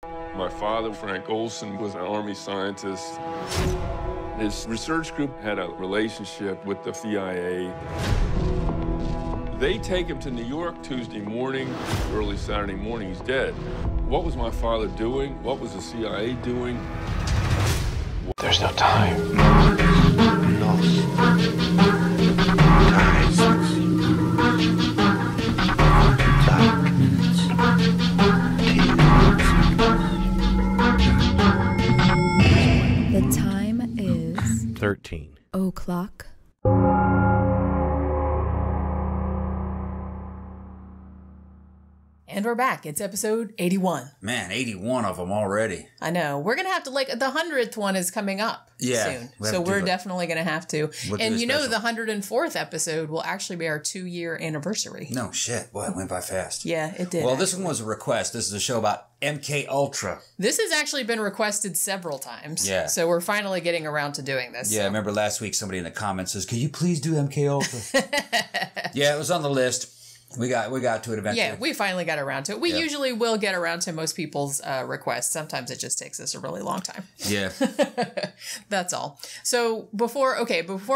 My father, Frank Olson, was an Army scientist. His research group had a relationship with the CIA. They take him to New York Tuesday morning. Early Saturday morning, he's dead. What was my father doing? What was the CIA doing? There's no time. The time is 13 o'clock. And we're back. It's episode 81. Man, 81 of them already. I know. We're going to have to, like, the 100th one is coming up soon. So we're definitely going to have to. And you know, the 104th episode will actually be our 2-year anniversary. No shit. Boy, it went by fast. Yeah, it did. Well, this one was a request. This is a show about MKUltra. This has actually been requested several times. Yeah. So we're finally getting around to doing this. Yeah, I remember last week somebody in the comments says, "Can you please do MKUltra?" Yeah, it was on the list. We got to it eventually. Yeah, we finally got around to it. We usually will get around to most people's requests. Sometimes it just takes us a really long time. Yeah. That's all. So before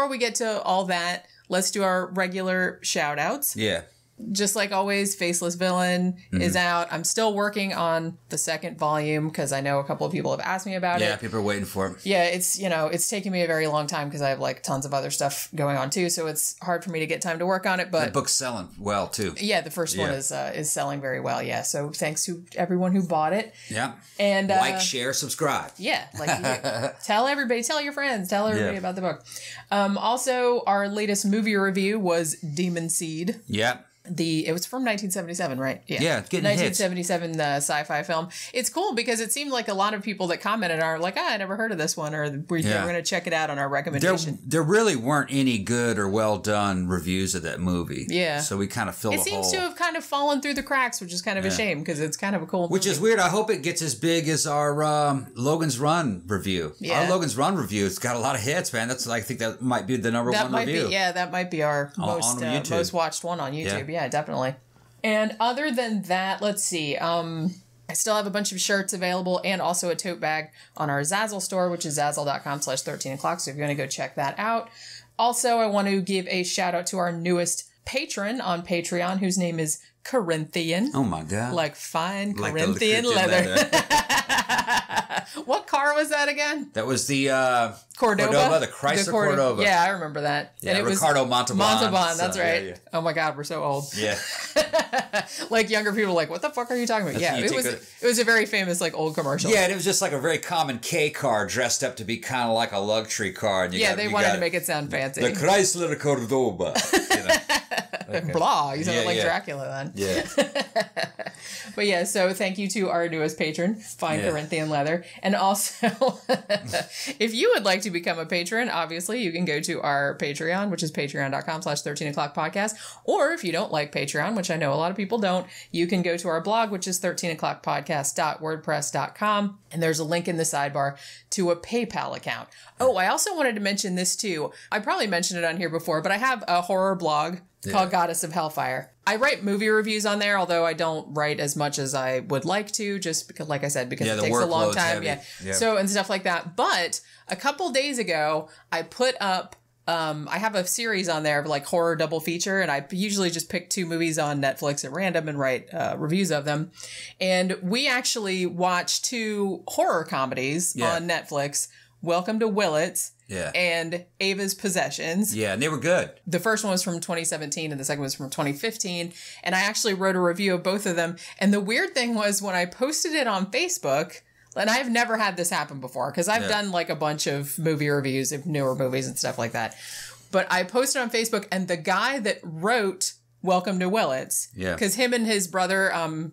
we get to all that, let's do our regular shout outs. Yeah. Just like always, Faceless Villain is out. I'm still working on the second volume because I know a couple of people have asked me about it. Yeah, people are waiting for it. Yeah, it's taking me a very long time because I have like tons of other stuff going on too. So it's hard for me to get time to work on it. But the book's selling well too. Yeah, the first one is selling very well. Yeah, so thanks to everyone who bought it. Yeah, and like, share, subscribe. Yeah, like tell everybody, tell your friends, tell everybody about the book. Also, our latest movie review was Demon Seed. Yeah. It was from 1977, right? Yeah, it's getting 1977 sci-fi film. It's cool because it seemed like a lot of people that commented are like, I never heard of this one, or we're going to check it out on our recommendation. There really weren't any good or well done reviews of that movie. Yeah. So we kind of filled a hole. It seems to have kind of fallen through the cracks, which is kind of a shame because it's kind of a cool movie. Which is weird. I hope it gets as big as our Logan's Run review. Yeah. Our Logan's Run review, it's got a lot of hits, man. I think that might be the number one review. That might be our most watched one on YouTube. Yeah, definitely. And other than that, let's see. I still have a bunch of shirts available and also a tote bag on our Zazzle store, which is zazzle.com/13 o'clock. So if you're going to go check that out. Also, I want to give a shout out to our newest patron on Patreon, whose name is Corinthian. Oh my God. Like fine Corinthian leather. What car was that again? That was the Cordova, the Chrysler Cordova. Yeah, I remember that. Yeah, and it Ricardo Montalban. Montalban, that's right. Yeah. Oh my God, we're so old. Yeah. Like younger people are like, what the fuck are you talking about? Yeah, it was a very famous like old commercial. Yeah, and it was just like a very common K car dressed up to be kind of like a luxury car. And they wanted to make it sound fancy. The Chrysler Cordova. Okay. Blah, you sounded like Dracula then. Yeah. But yeah, so thank you to our newest patron, Fine Corinthian Leather. And also, if you would like to become a patron, obviously you can go to our Patreon, which is patreon.com/13 o'clock podcast. Or if you don't like Patreon, which I know a lot of people don't, you can go to our blog, which is 13o'clockpodcast.wordpress.com. And there's a link in the sidebar to a PayPal account. Oh, I also wanted to mention this too. I probably mentioned it on here before, but I have a horror blog called Goddess of Hellfire. I write movie reviews on there, although I don't write as much as I would like to, just because, like I said, because it takes a long time. Yeah. So, and stuff like that. But a couple days ago, I put up, I have a series on there of like horror double feature, and I usually just pick 2 movies on Netflix at random and write reviews of them. And we actually watched 2 horror comedies on Netflix, Welcome to Willits and Ava's Possessions. Yeah, and they were good. The first one was from 2017 and the second was from 2015. And I actually wrote a review of both of them. And the weird thing was when I posted it on Facebook, and I've never had this happen before because I've done like a bunch of movie reviews of newer movies and stuff like that. But I posted on Facebook, and the guy that wrote Welcome to Willits, because him and his brother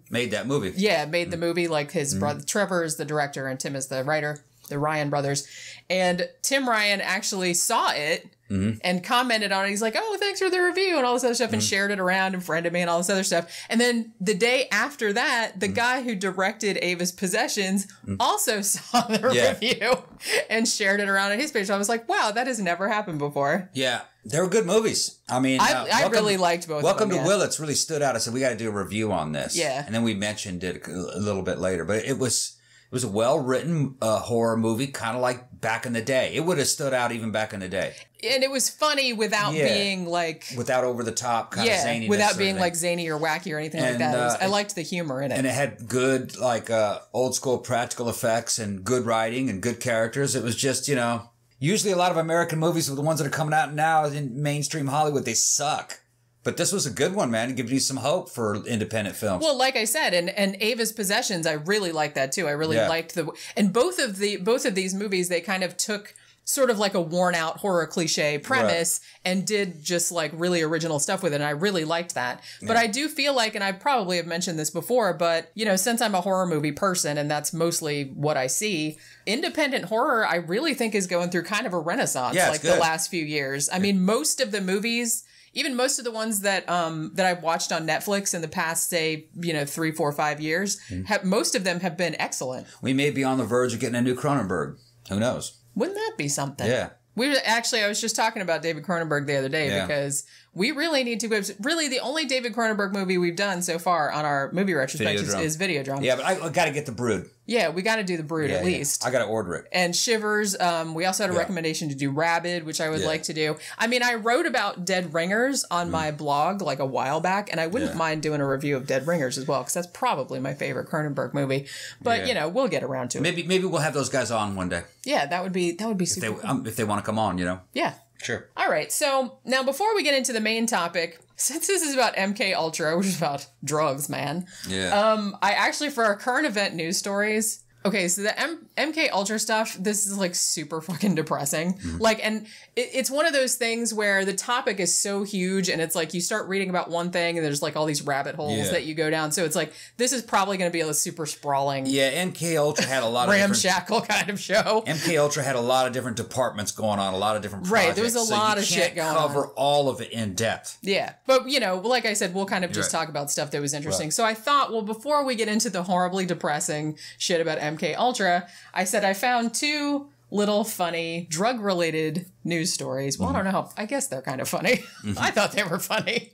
made that movie. Yeah, made the movie. Like his brother Trevor is the director and Tim is the writer. The Ryan brothers. And Tim Ryan actually saw it and commented on it. He's like, oh, thanks for the review and all this other stuff, and shared it around and friended me and all this other stuff. And then the day after that, the guy who directed Ava's Possessions also saw the review and shared it around on his page. So I was like, wow, that has never happened before. Yeah. They were good movies. I mean, I really liked both Welcome of them. to Willits really stood out. I said, we got to do a review on this. Yeah. And then we mentioned it a little bit later, but it was It was a well-written horror movie, kind of like back in the day. It would have stood out even back in the day. And it was funny without being like... Without over-the-top kind of zaniness. Without being like zany or wacky or anything like that. I liked the humor in it. And it had good, like, old-school practical effects and good writing and good characters. It was just, you know... Usually a lot of American movies, the ones that are coming out now in mainstream Hollywood, they suck. But this was a good one, man. It gives you some hope for independent films. Well, like I said, and Ava's Possessions, I really liked that too. I really liked and both of these movies, they kind of took sort of like a worn out horror cliche premise and did just like really original stuff with it. And I really liked that. But I do feel like, and I probably have mentioned this before, but you know, since I'm a horror movie person and that's mostly what I see, independent horror, I really think is going through kind of a renaissance like the last few years. I mean, most of the movies, even most of the ones that I've watched on Netflix in the past, say, you know, 3, 4, 5 years, most of them have been excellent. We may be on the verge of getting a new Cronenberg. Who knows? Wouldn't that be something? Yeah. I was just talking about David Cronenberg the other day because we really need to. Really, the only David Cronenberg movie we've done so far on our movie retrospectives is Videodrome. Yeah, but I got to get The Brood. Yeah, we got to do The Brood at least. I got to order it. And Shivers. We also had a recommendation to do Rabid, which I would like to do. I mean, I wrote about Dead Ringers on my blog like a while back, and I wouldn't mind doing a review of Dead Ringers as well, because that's probably my favorite Cronenberg movie. But you know, we'll get around to it. Maybe we'll have those guys on one day. Yeah, that would be super cool. If they want to come on, you know. Yeah. Sure. All right. So now before we get into the main topic, since this is about MKUltra, which is about drugs, man. Yeah. I actually, for our current event news stories, okay, so the MKUltra stuff, this is like super fucking depressing. Like, and it's one of those things where the topic is so huge and it's like you start reading about one thing and there's like all these rabbit holes that you go down. So it's like, this is probably going to be a super sprawling. Yeah, MKUltra had a lot of ramshackle kind of show. MKUltra had a lot of different departments going on, a lot of different projects. Right, there was a lot of shit going on. You can't cover all of it in depth. Yeah, but you know, like I said, we'll kind of just talk about stuff that was interesting. Right. So I thought, well, before we get into the horribly depressing shit about MKUltra, I said I found 2 little funny drug-related news stories. Well, I don't know. I guess they're kind of funny. I thought they were funny.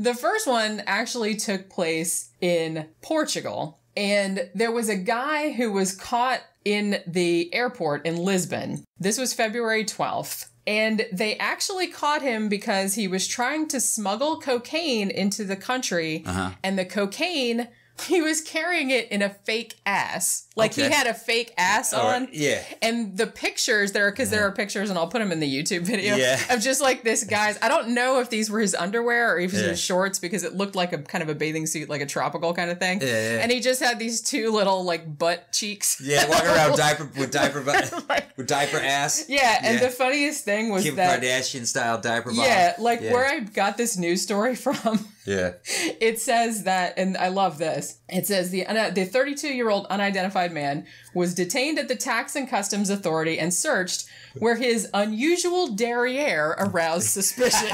The first one actually took place in Portugal. And there was a guy who was caught in the airport in Lisbon. This was February 12th. And they actually caught him because he was trying to smuggle cocaine into the country. And the cocaine... he was carrying it in a fake ass. Like he had a fake ass on. Right. Yeah. And the pictures there, because there are pictures, and I'll put them in the YouTube video of just like this guy's. I don't know if these were his underwear or if it was his shorts, because it looked like a kind of a bathing suit, like a tropical kind of thing. Yeah. And he just had these 2 little like butt cheeks. Yeah, walking around with diaper ass. Yeah, and the funniest thing was Kim that Kardashian style diaper bottom. Yeah, like where I got this news story from. Yeah. It says that, and I love this. It says the 32-year-old unidentified man was detained at the Tax and Customs Authority and searched, where his unusual derriere aroused suspicion.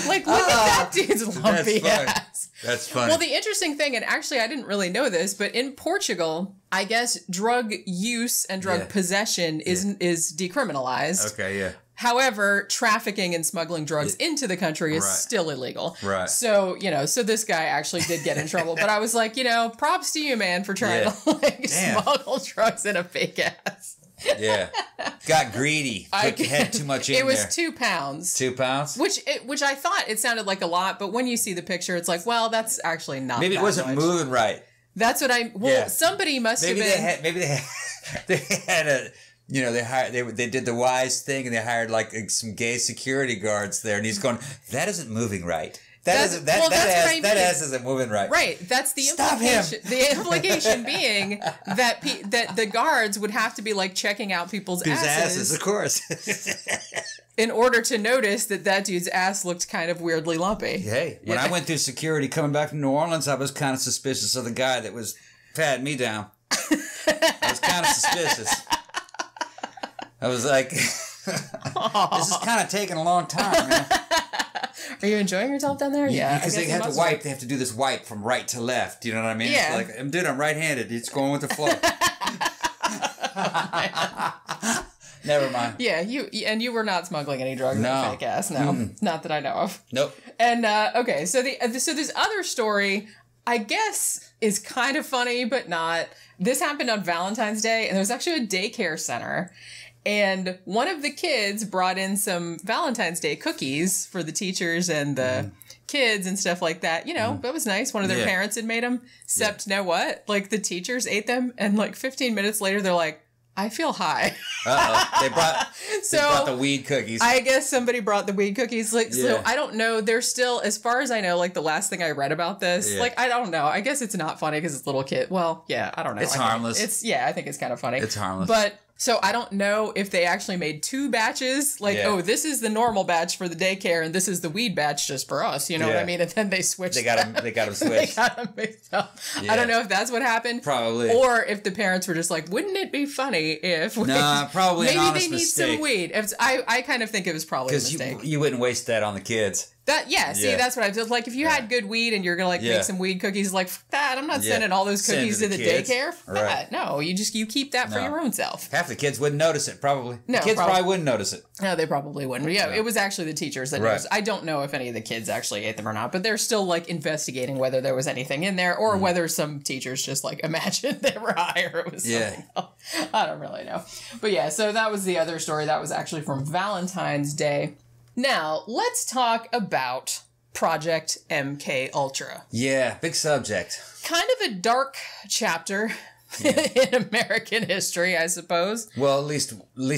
Like, look at that dude's lumpy ass. That's funny. Well, the interesting thing, and actually I didn't really know this, but in Portugal, I guess drug use and drug possession is decriminalized. Okay, yeah. However, trafficking and smuggling drugs into the country is still illegal. Right. So, you know, so this guy actually did get in trouble. But I was like, you know, props to you, man, for trying to like smuggle drugs in a fake ass. Yeah. Got greedy. Had too much in there. It was 2 pounds. 2 pounds? Which I thought it sounded like a lot, but when you see the picture, it's like, well, that's actually not Maybe it wasn't moving right. That's what somebody must have been. Maybe they had a... You know, they did the wise thing and they hired like some gay security guards there, and he's going, that isn't moving right. That ass isn't moving right. Right. That's the implication. The implication being that the guards would have to be like checking out people's asses, of course, in order to notice that dude's ass looked kind of weirdly lumpy. Hey, when I went through security coming back from New Orleans, I was kind of suspicious of the guy that was patting me down. I was kind of suspicious. I was like, this is kind of taking a long time, man. Are you enjoying yourself down there? Yeah. Because they have to wipe. They have to do this wipe from right to left. You know what I mean? Yeah. It's like, I'm right-handed. It's going with the flow. Never mind. Yeah, you were not smuggling any drugs in a fake ass. No, not that I know of. Nope. And okay, so this other story, I guess is kind of funny, but not. This happened on Valentine's Day, and there was actually a daycare center. And one of the kids brought in some Valentine's Day cookies for the teachers and the kids and stuff like that. You know, that was nice. One of their parents had made them. Except, know what? Like, the teachers ate them, and like 15 minutes later, they're like, I feel high. They brought the weed cookies. I guess somebody brought the weed cookies. Like, so I don't know. They're still, as far as I know, like the last thing I read about this, like, I don't know. I guess it's not funny because it's a little kid. Well, yeah, I don't know. It's harmless. I think it's kind of funny. It's harmless. But so I don't know if they actually made 2 batches. Like, oh, this is the normal batch for the daycare, and this is the weed batch just for us. You know what I mean? And then they switched. They got them switched. They got them mixed up. I don't know if that's what happened. Probably. Or if the parents were just like, wouldn't it be funny if... Nah, probably an honest maybe they need mistake. some weed. I kind of think it was probably a mistake. Because you wouldn't waste that on the kids. That's what I was like. If you had good weed and you're gonna like make some weed cookies, like that, I'm not sending all those cookies to the daycare. That. No, you keep that for your own self. Half the kids wouldn't notice it. Probably. No, the kids probably wouldn't notice it. No, they probably wouldn't. Yeah, it was actually the teachers that noticed. I don't know if any of the kids actually ate them or not, but they're still like investigating whether there was anything in there or whether some teachers just like imagined they were high or it was something else. I don't really know. But yeah, so that was the other story. That was actually from Valentine's Day. Now, let's talk about Project MKUltra. Yeah, big subject. Kind of a dark chapter in American history, I suppose. Well, at least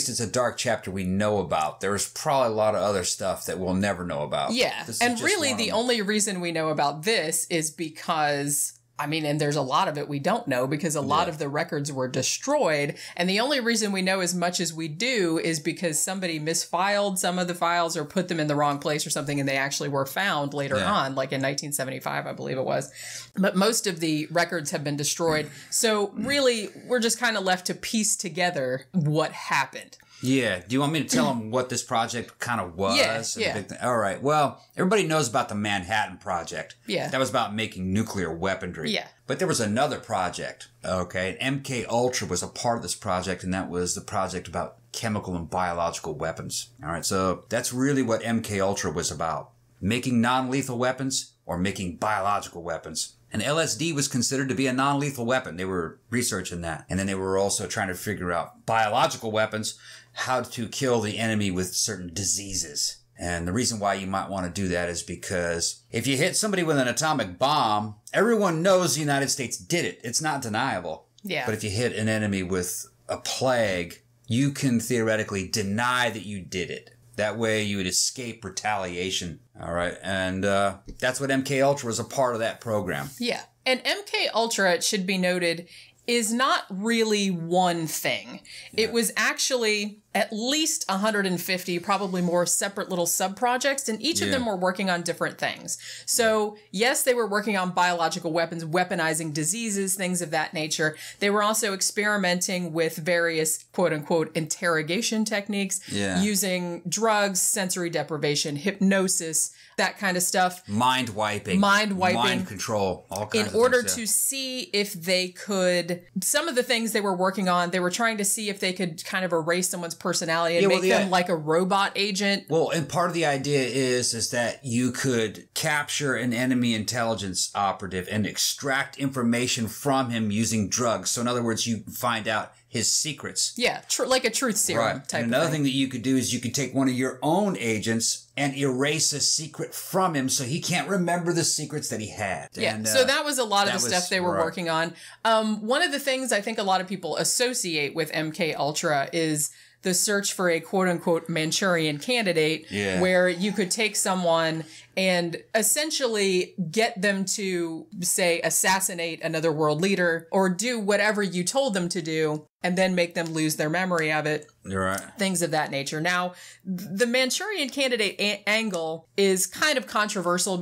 it's a dark chapter we know about. There's probably a lot of other stuff that we'll never know about. Yeah, and really the only reason we know about this is because... I mean, and there's a lot of it we don't know because a lot of the records were destroyed. And the only reason we know as much as we do is because somebody misfiled some of the files or put them in the wrong place or something. And they actually were found later on, like in 1975, I believe it was. But most of the records have been destroyed. So really, we're just kind of left to piece together what happened. Yeah. Do you want me to tell them what this project kind of was? Yeah. All right. Well, everybody knows about the Manhattan Project. Yeah. That was about making nuclear weaponry. Yeah. But there was another project, okay? MKUltra was a part of this project, and that was the project about chemical and biological weapons. All right. So that's really what MKUltra was about. Making non-lethal weapons or making biological weapons. And LSD was considered to be a non-lethal weapon. They were researching that. And then they were also trying to figure out biological weapons, how to kill the enemy with certain diseases. And the reason why you might want to do that is because if you hit somebody with an atomic bomb, everyone knows the United States did it. It's not deniable. Yeah. But if you hit an enemy with a plague, you can theoretically deny that you did it. That way you would escape retaliation. All right. And that's what MKUltra was a part of that program. Yeah. And MKUltra, it should be noted, is not really one thing. Yeah. It was actually at least 150, probably more, separate little sub-projects, and each of them were working on different things. So, yes, they were working on biological weapons, weaponizing diseases, things of that nature. They were also experimenting with various quote-unquote interrogation techniques, using drugs, sensory deprivation, hypnosis, that kind of stuff. Mind wiping. Mind control. All kinds of things. In order to see if they could... Some of the things they were working on, they were trying to see if they could kind of erase someone's personality and make them like a robot agent. Well, and part of the idea is that you could capture an enemy intelligence operative and extract information from him using drugs. So in other words, you find out his secrets. Yeah, like a truth serum type and another thing that you could do is you could take one of your own agents and erase a secret from him so he can't remember the secrets that he had. Yeah, and, so that was a lot of the stuff they were working on. One of the things I think a lot of people associate with MKUltra is the search for a quote-unquote Manchurian Candidate, where you could take someone and essentially get them to, say, assassinate another world leader or do whatever you told them to do and then make them lose their memory of it. Right. Things of that nature. Now, the Manchurian Candidate angle is kind of controversial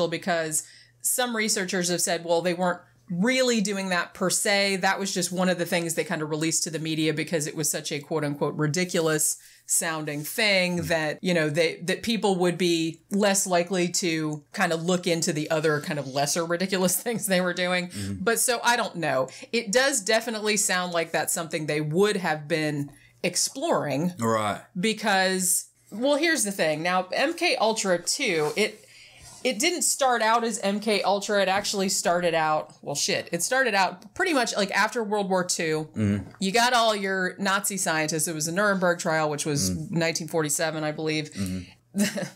because some researchers have said, well, they weren't really doing that per se. That was just one of the things they kind of released to the media because it was such a quote unquote ridiculous sounding thing that, you know, that people would be less likely to kind of look into the other kind of lesser ridiculous things they were doing. But so I don't know. It does definitely sound like that's something they would have been exploring. Right. Because, well, here's the thing. Now, MKUltra 2, it didn't start out as MK Ultra. It actually started out, well, shit. It started out pretty much like after World War II. You got all your Nazi scientists. It was the Nuremberg trial, which was 1947, I believe.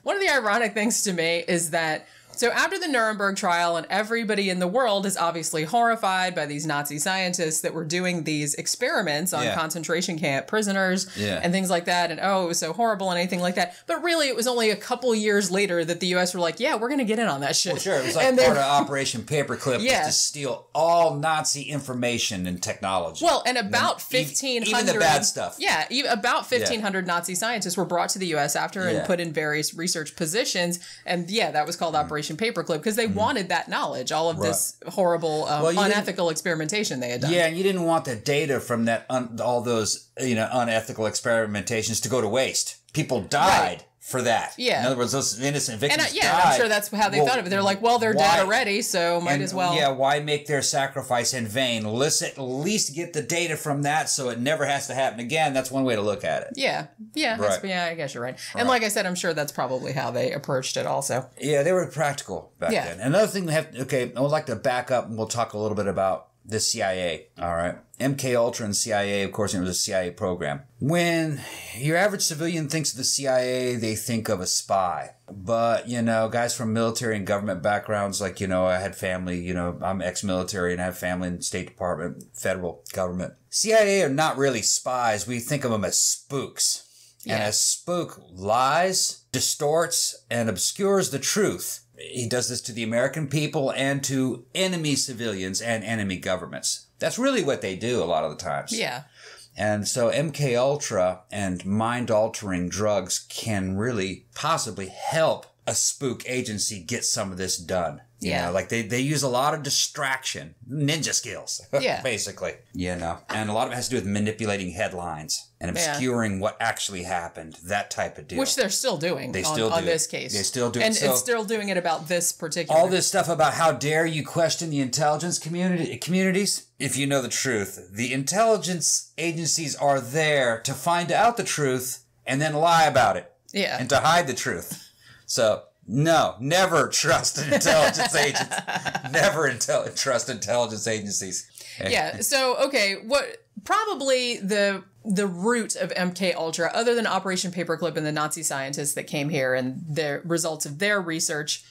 One of the ironic things to me is that so after the Nuremberg trial, and everybody in the world is obviously horrified by these Nazi scientists that were doing these experiments on concentration camp prisoners and things like that. And oh, it was so horrible and anything like that. But really, it was only a couple years later that the U.S. were like, yeah, we're going to get in on that shit. Well, sure. It was like part of Operation Paperclip was to steal all Nazi information and technology. Well, and about 1,500... Even the bad stuff. Yeah, about 1,500 Nazi scientists were brought to the U.S. after and put in various research positions. And yeah, that was called Operation Paperclip because they wanted that knowledge, all of this horrible, unethical experimentation they had done. Yeah, and you didn't want the data from that all those unethical experimentations to go to waste. People died for that. Yeah. In other words, those innocent victims died. I'm sure that's how they thought of it. They're like, well, they're dead already, so might as well. Yeah, why make their sacrifice in vain? Let's at least get the data from that so it never has to happen again. That's one way to look at it. Yeah. Yeah, I guess you're right. And like I said, I'm sure that's probably how they approached it also. Yeah, they were practical back then. Another thing we have, I would like to back up and we'll talk a little bit about the CIA, all right? MKUltra and CIA, of course, it was a CIA program. When your average civilian thinks of the CIA, they think of a spy. But, guys from military and government backgrounds, like, I had family, I'm ex-military and I have family in the State Department, federal government. CIA are not really spies. We think of them as spooks. Yeah. And a spook lies, distorts, and obscures the truth. He does this to the American people and to enemy civilians and enemy governments. That's really what they do a lot of the times. Yeah. And so MKUltra and mind-altering drugs can really possibly help a spook agency get some of this done. Like they use a lot of distraction, ninja skills, basically, and a lot of it has to do with manipulating headlines and obscuring what actually happened, that type of deal. Which they're still doing on this case. They still do it. And it's still doing it about this particular. All this stuff about how dare you question the intelligence communities. If you know the truth, the intelligence agencies are there to find out the truth and then lie about it. Yeah. And to hide the truth. So... no, never trust an intelligence agents. Never trust intelligence agencies. Yeah. So, okay, what probably the root of MKUltra, other than Operation Paperclip and the Nazi scientists that came here and the results of their research,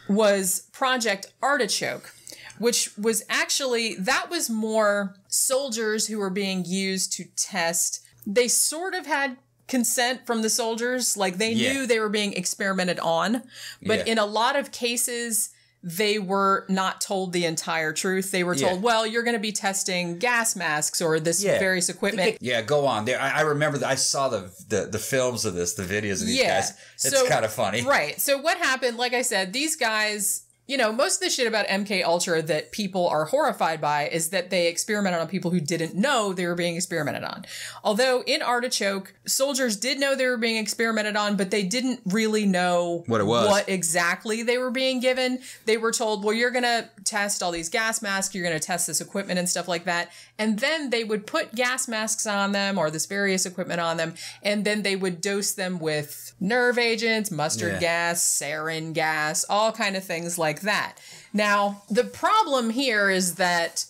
was Project Artichoke, which was actually, that was more soldiers who were being used to test. They sort of had consent from the soldiers, like they knew they were being experimented on, but in a lot of cases they were not told the entire truth. They were told, well, you're going to be testing gas masks or this various equipment. Yeah, go on. I remember that I saw the films of this, the videos of these guys. It's kind of funny. Right. So what happened, like I said, these guys, most of the shit about MKUltra that people are horrified by is that they experimented on people who didn't know they were being experimented on. Although in Artichoke, soldiers did know they were being experimented on, but they didn't really know what it was, what exactly they were being given. They were told, well, you're going to test all these gas masks, you're going to test this equipment and stuff like that. And then they would put gas masks on them or this various equipment on them, and then they would dose them with nerve agents, mustard gas, sarin gas, all kind of things like that. Now, the problem here is that,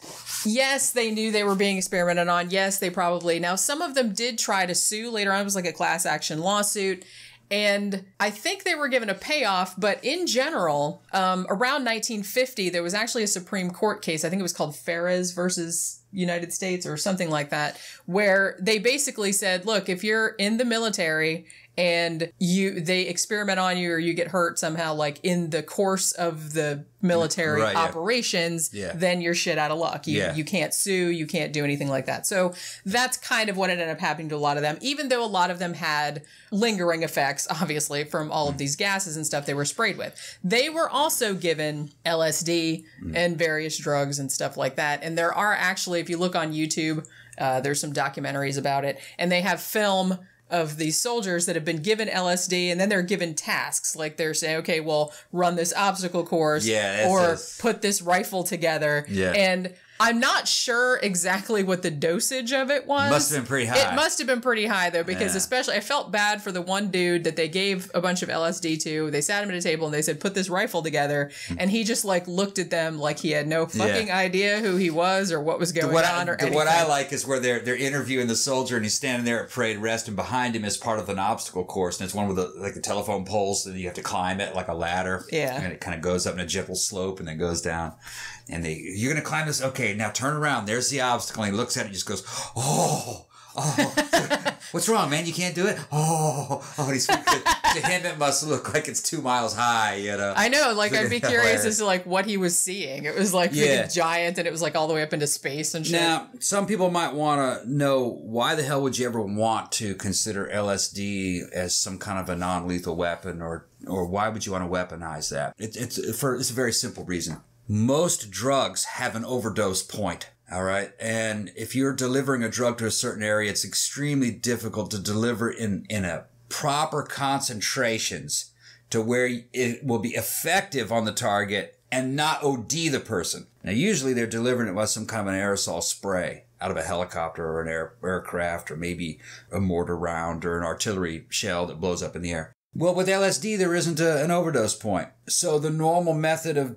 yes, they knew they were being experimented on. Yes, they probably. Now, some of them did try to sue later on. It was like a class action lawsuit. And I think they were given a payoff, but in general, around 1950, there was actually a Supreme Court case. I think it was called Ferris versus United States or something like that, where they basically said, look, if you're in the military and they experiment on you or you get hurt somehow, like in the course of the military operations, then you're shit out of luck. You can't sue, you can't do anything like that. So that's kind of what ended up happening to a lot of them, even though a lot of them had lingering effects, obviously, from all of these gases and stuff they were sprayed with. They were also given LSD and various drugs and stuff like that. And there are actually, if you look on YouTube, there's some documentaries about it, and they have film of these soldiers that have been given LSD, and then they're given tasks. Like they're saying, okay, well, run this obstacle course or put this rifle together. And I'm not sure exactly what the dosage of it was. Must have been pretty high. It must have been pretty high, though, because especially I felt bad for the one dude that they gave a bunch of LSD to. They sat him at a table and they said, put this rifle together. And he just like looked at them like he had no fucking idea who he was or what was going on or anything. What I like is where they're interviewing the soldier and he's standing there at parade rest and behind him is part of an obstacle course. And it's one with the telephone poles and you have to climb it like a ladder. Yeah. And it kind of goes up in a gentle slope and then goes down. And you're going to climb this? Okay, now turn around. There's the obstacle. And he looks at it and just goes, oh. What's wrong, man? You can't do it? Oh. To him, it must look like it's 2 miles high, you know? I know. Like, I'd be curious as to, like, what he was seeing. It was, like, freaking giant and it was, like, all the way up into space and shit. Now, some people might want to know, why the hell would you ever want to consider LSD as some kind of a non-lethal weapon or why would you want to weaponize that? It's a very simple reason. Most drugs have an overdose point, all right? And if you're delivering a drug to a certain area, it's extremely difficult to deliver in a proper concentrations to where it will be effective on the target and not OD the person. Now, usually they're delivering it with some kind of an aerosol spray out of a helicopter or an aircraft or maybe a mortar round or an artillery shell that blows up in the air. Well, with LSD, there isn't an overdose point. So the normal method of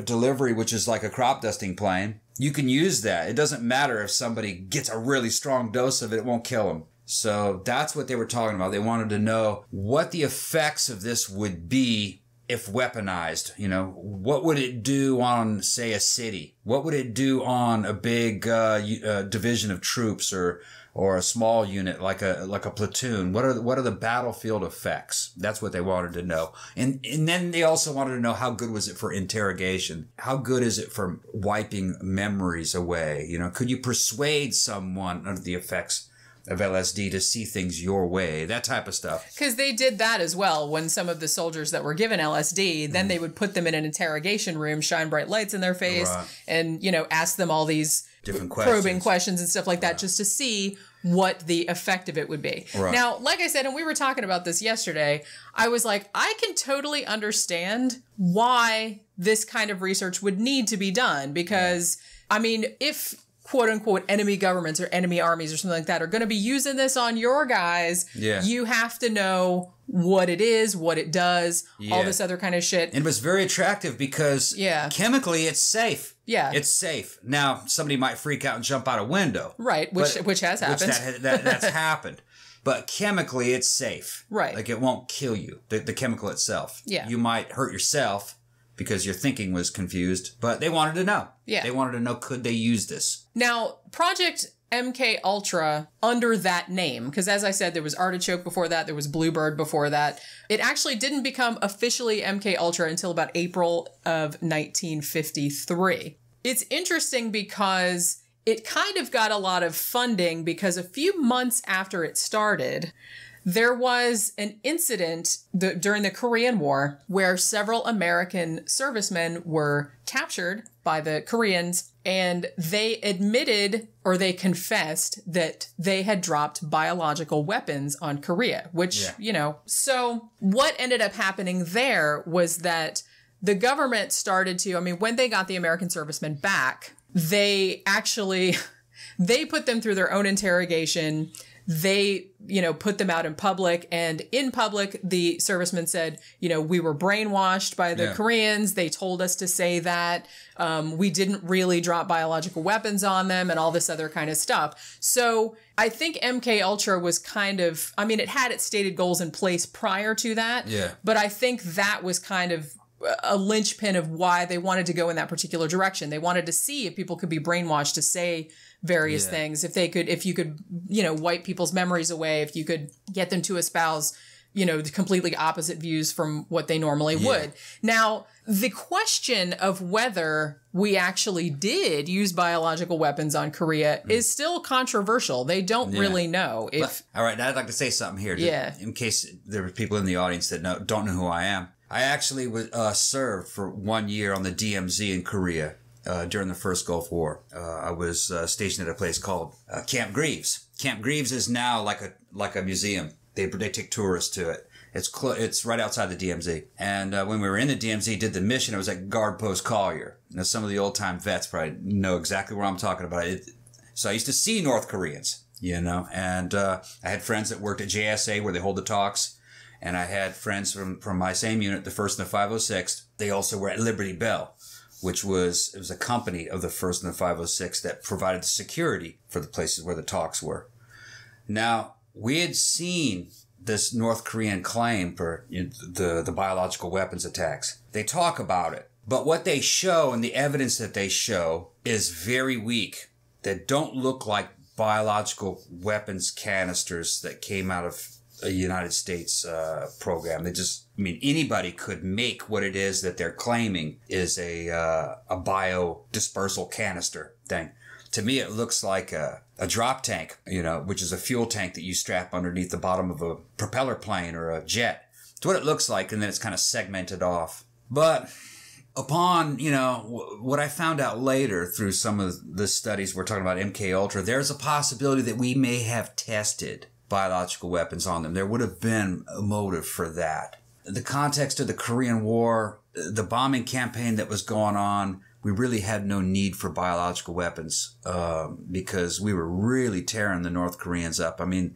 delivery, which is like a crop dusting plane, you can use that. It doesn't matter if somebody gets a really strong dose of it, it won't kill them. So that's what they were talking about. They wanted to know what the effects of this would be if weaponized. You know, what would it do on, say, a city? What would it do on a big division of troops or a small unit like a platoon? What are the battlefield effects? That's what they wanted to know. And then they also wanted to know how good was it for interrogation? How good is it for wiping memories away? You know, could you persuade someone under the effects of LSD to see things your way? That type of stuff. Because they did that as well when some of the soldiers that were given LSD, then they would put them in an interrogation room, shine bright lights in their face, and, you know, ask them all these different probing questions and stuff like that just to see what the effect of it would be. Now, like I said, and we were talking about this yesterday, I was like, I can totally understand why this kind of research would need to be done because, I mean, if quote unquote enemy governments or enemy armies or something like that are going to be using this on your guys, you have to know what it is, what it does, all this other kind of shit. And it was very attractive because chemically it's safe. Yeah. It's safe. Now, somebody might freak out and jump out a window. Right, which has happened. That's happened. But chemically it's safe. Right. Like it won't kill you, the chemical itself. Yeah. You might hurt yourself because your thinking was confused, but they wanted to know. Yeah. They wanted to know, could they use this? Now, Project MKUltra under that name, because as I said, there was Artichoke before that, there was Bluebird before that. It actually didn't become officially MKUltra until about April of 1953. It's interesting because it kind of got a lot of funding because a few months after it started, there was an incident during the Korean War where several American servicemen were captured by the Koreans, and they admitted or they confessed that they had dropped biological weapons on Korea, which, you know, so what ended up happening there was that the government started to, I mean, when they got the American servicemen back, they put them through their own interrogation. They, you know, put them out in public, and in public, the servicemen said, you know, we were brainwashed by the Koreans. They told us to say that. We didn't really drop biological weapons on them and all this other kind of stuff. So I think MKUltra was kind of, I mean, it had its stated goals in place prior to that. Yeah. But I think that was kind of a linchpin of why they wanted to go in that particular direction. They wanted to see if people could be brainwashed to say various things, if you could, you know, wipe people's memories away, if you could get them to espouse, you know, the completely opposite views from what they normally would. Now, the question of whether we actually did use biological weapons on Korea is still controversial. They don't really know if... All right, I'd like to say something here. In case there are people in the audience that don't know who I am. I actually was served for 1 year on the DMZ in Korea. During the first Gulf War. I was stationed at a place called Camp Greaves. Camp Greaves is now like a museum. They take tourists to it. It's right outside the DMZ. And when we were in the DMZ, did the mission, it was at Guard Post Collier. Now, some of the old-time vets probably know exactly what I'm talking about. So I used to see North Koreans, you know, and I had friends that worked at JSA where they hold the talks. And I had friends from my same unit, the 1st and the 506th. They also were at Liberty Bell, which was a company of the 1st and the 506 that provided the security for the places where the talks were. Now, we had seen this North Korean claim for the biological weapons attacks. They talk about it, but what they show and the evidence that they show is very weak. That don't look like biological weapons canisters that came out of a United States program. They just, I mean, anybody could make what it is that they're claiming is a biodispersal canister thing. To me, it looks like a drop tank, you know, which is a fuel tank that you strap underneath the bottom of a propeller plane or a jet. It's what it looks like, and then it's kind of segmented off. But upon, you know, what I found out later through some of the studies we're talking about, MKUltra, there's a possibility that we may have tested biological weapons on them. There would have been a motive for that. The context of the Korean War, the bombing campaign that was going on, we really had no need for biological weapons because we were really tearing the North Koreans up. I mean,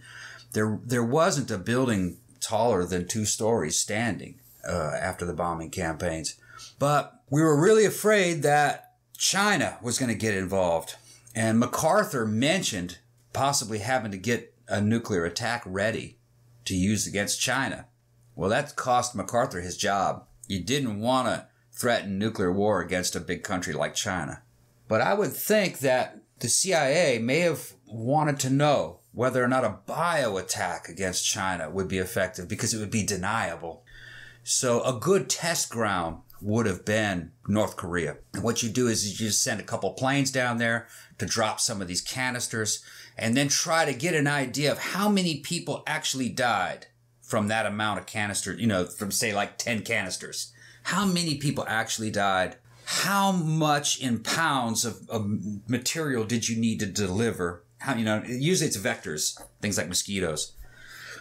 there wasn't a building taller than 2 stories standing after the bombing campaigns. But we were really afraid that China was going to get involved. And MacArthur mentioned possibly having to get a nuclear attack ready to use against China. Well, that cost MacArthur his job. You didn't want to threaten nuclear war against a big country like China. But I would think that the CIA may have wanted to know whether or not a bio attack against China would be effective because it would be deniable. So a good test ground would have been North Korea. And what you do is you just send a couple planes down there to drop some of these canisters and then try to get an idea of how many people actually died from that amount of canister, you know, from say like 10 canisters. How many people actually died? How much in pounds of material did you need to deliver? How, you know, usually it's vectors, things like mosquitoes.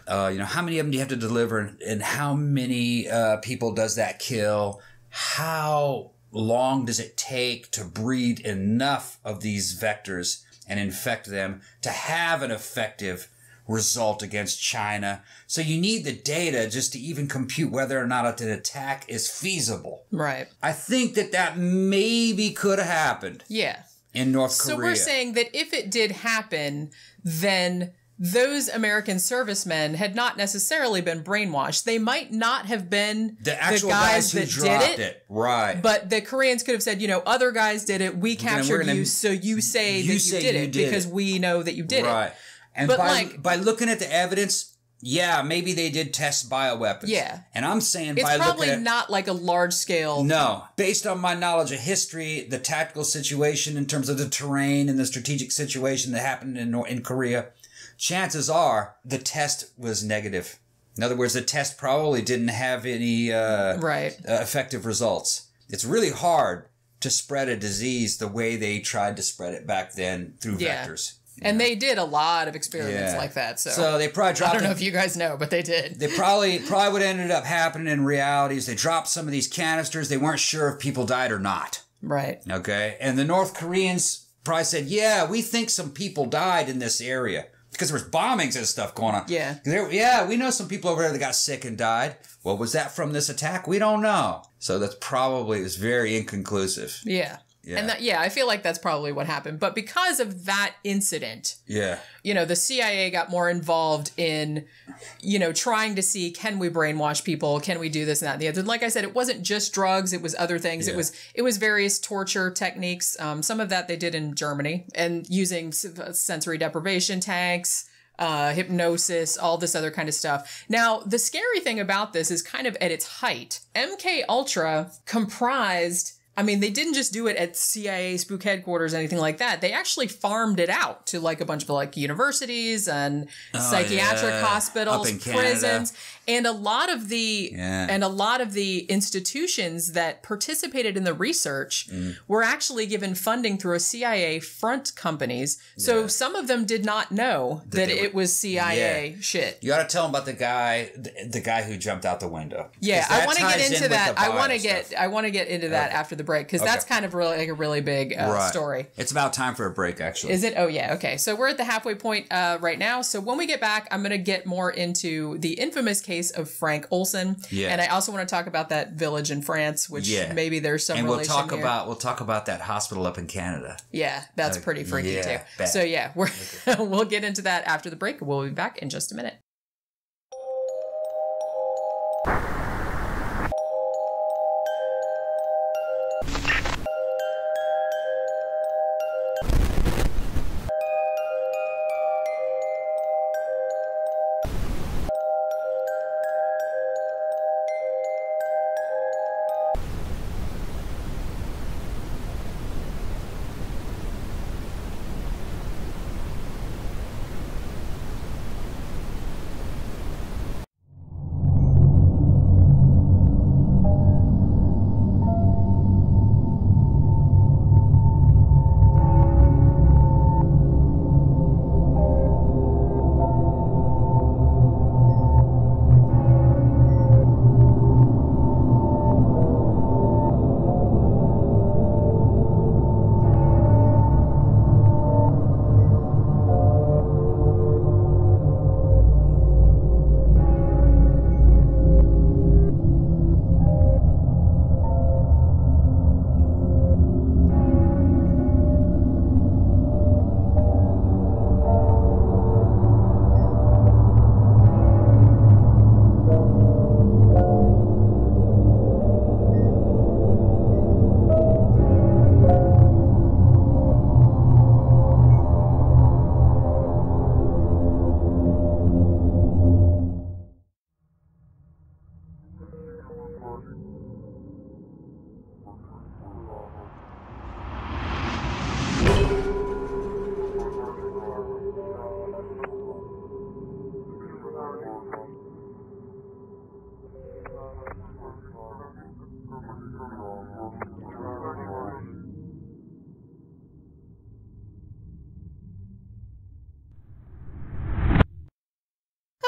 You know, how many of them do you have to deliver and how many people does that kill? How long does it take to breed enough of these vectors and infect them to have an effective result against China? So you need the data just to even compute whether or not an attack is feasible. Right. I think that maybe could have happened. Yeah. In North Korea. So we're saying that if it did happen, then those American servicemen had not necessarily been brainwashed. They might not have been the actual guys who dropped it. Right. But the Koreans could have said, you know, other guys did it. We captured you, so you say that you did it because we know that you did it. Right. And but by looking at the evidence, yeah, maybe they did test bioweapons. Yeah. And I'm saying it's by looking at... probably not like a large scale... No. Based on my knowledge of history, the tactical situation in terms of the terrain and the strategic situation that happened in Korea, chances are the test was negative. In other words, the test probably didn't have any effective results. It's really hard to spread a disease the way they tried to spread it back then through vectors. And they did a lot of experiments like that. So they probably dropped... I don't know if you guys know, but they did. They probably what ended up happening in reality is they dropped some of these canisters. They weren't sure if people died or not. Right. Okay. And the North Koreans probably said, yeah, we think some people died in this area. Because there was bombings and stuff going on. Yeah. We know some people over there that got sick and died. Well, was that from this attack? We don't know. So that's probably, it's very inconclusive. Yeah. And I feel like that's probably what happened. But because of that incident, you know, the CIA got more involved in, you know, trying to see, can we brainwash people? Can we do this and that and the other? Like I said, it wasn't just drugs. It was other things. Yeah. It was various torture techniques. Some of that they did in Germany and using sensory deprivation tanks, hypnosis, all this other kind of stuff. Now, the scary thing about this is kind of at its height. MKUltra comprised I mean, they didn't just do it at CIA spook headquarters, anything like that. They actually farmed it out to like a bunch of like universities and psychiatric hospitals, prisons, and a lot of the institutions that participated in the research were actually given funding through a CIA front companies. So some of them did not know that it was CIA shit. You got to tell them about the guy who jumped out the window. Yeah, I want to get into that. I want to get into that after the break, because that's kind of really like a really big story. It's about time for a break, actually. Is it? Oh yeah. Okay. So we're at the halfway point right now. So when we get back, I'm going to get more into the infamous case of Frank Olson. Yeah. And I also want to talk about that village in France, which maybe there's some relation here. And we'll talk about that hospital up in Canada. Yeah, that's pretty freaky too. Bad. So yeah, we'll get into that after the break. We'll be back in just a minute.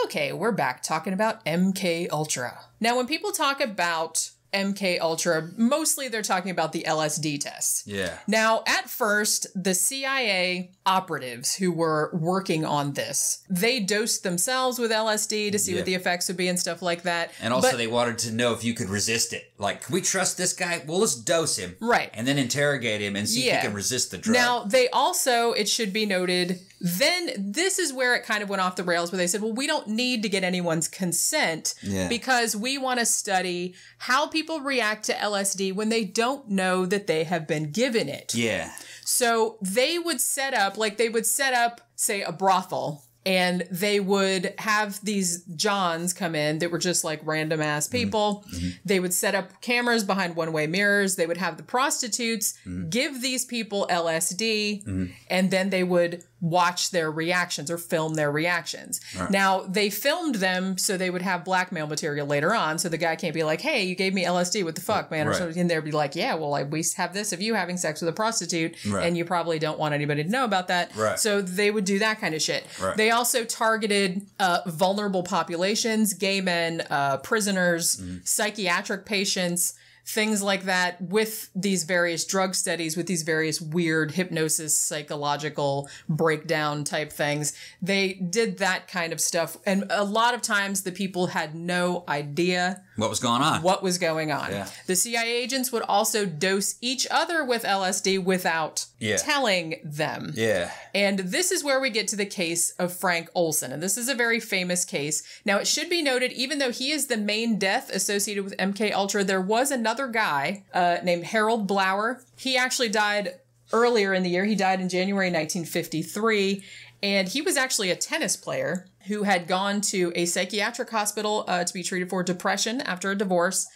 Okay, we're back talking about MKUltra. Now, when people talk about MKUltra, mostly they're talking about the LSD test. Yeah. Now, at first, the CIA operatives who were working on this, they dosed themselves with LSD to see what the effects would be and stuff like that. And also they wanted to know if you could resist it. Like, can we trust this guy? Well, let's dose him. Right. And then interrogate him and see if he can resist the drug. Now, they also, it should be noted, then this is where it kind of went off the rails, where they said, well, we don't need to get anyone's consent because we want to study how people react to LSD when they don't know that they have been given it. Yeah. So they would set up, say, a brothel, and they would have these Johns come in that were just like random ass people. Mm-hmm. They would set up cameras behind one-way mirrors. They would have the prostitutes give these people LSD, and then they would watch their reactions or film their reactions. Right. Now, they filmed them so they would have blackmail material later on, so the guy can't be like, hey, you gave me LSD, what the fuck, man? Or something. And they'd be like, yeah, well, we have this of you having sex with a prostitute, and you probably don't want anybody to know about that. Right. So they would do that kind of shit. Right. They also targeted vulnerable populations, gay men, prisoners, psychiatric patients, things like that, with these various drug studies, with these various weird hypnosis, psychological breakdown type things. They did that kind of stuff. And a lot of times the people had no idea what was going on. Yeah. The CIA agents would also dose each other with LSD without telling them. Yeah. And this is where we get to the case of Frank Olson. And this is a very famous case. Now, it should be noted, even though he is the main death associated with MKUltra, there was another guy named Harold Blower. He actually died earlier in the year. He died in January 1953. And he was actually a tennis player who had gone to a psychiatric hospital to be treated for depression after a divorce.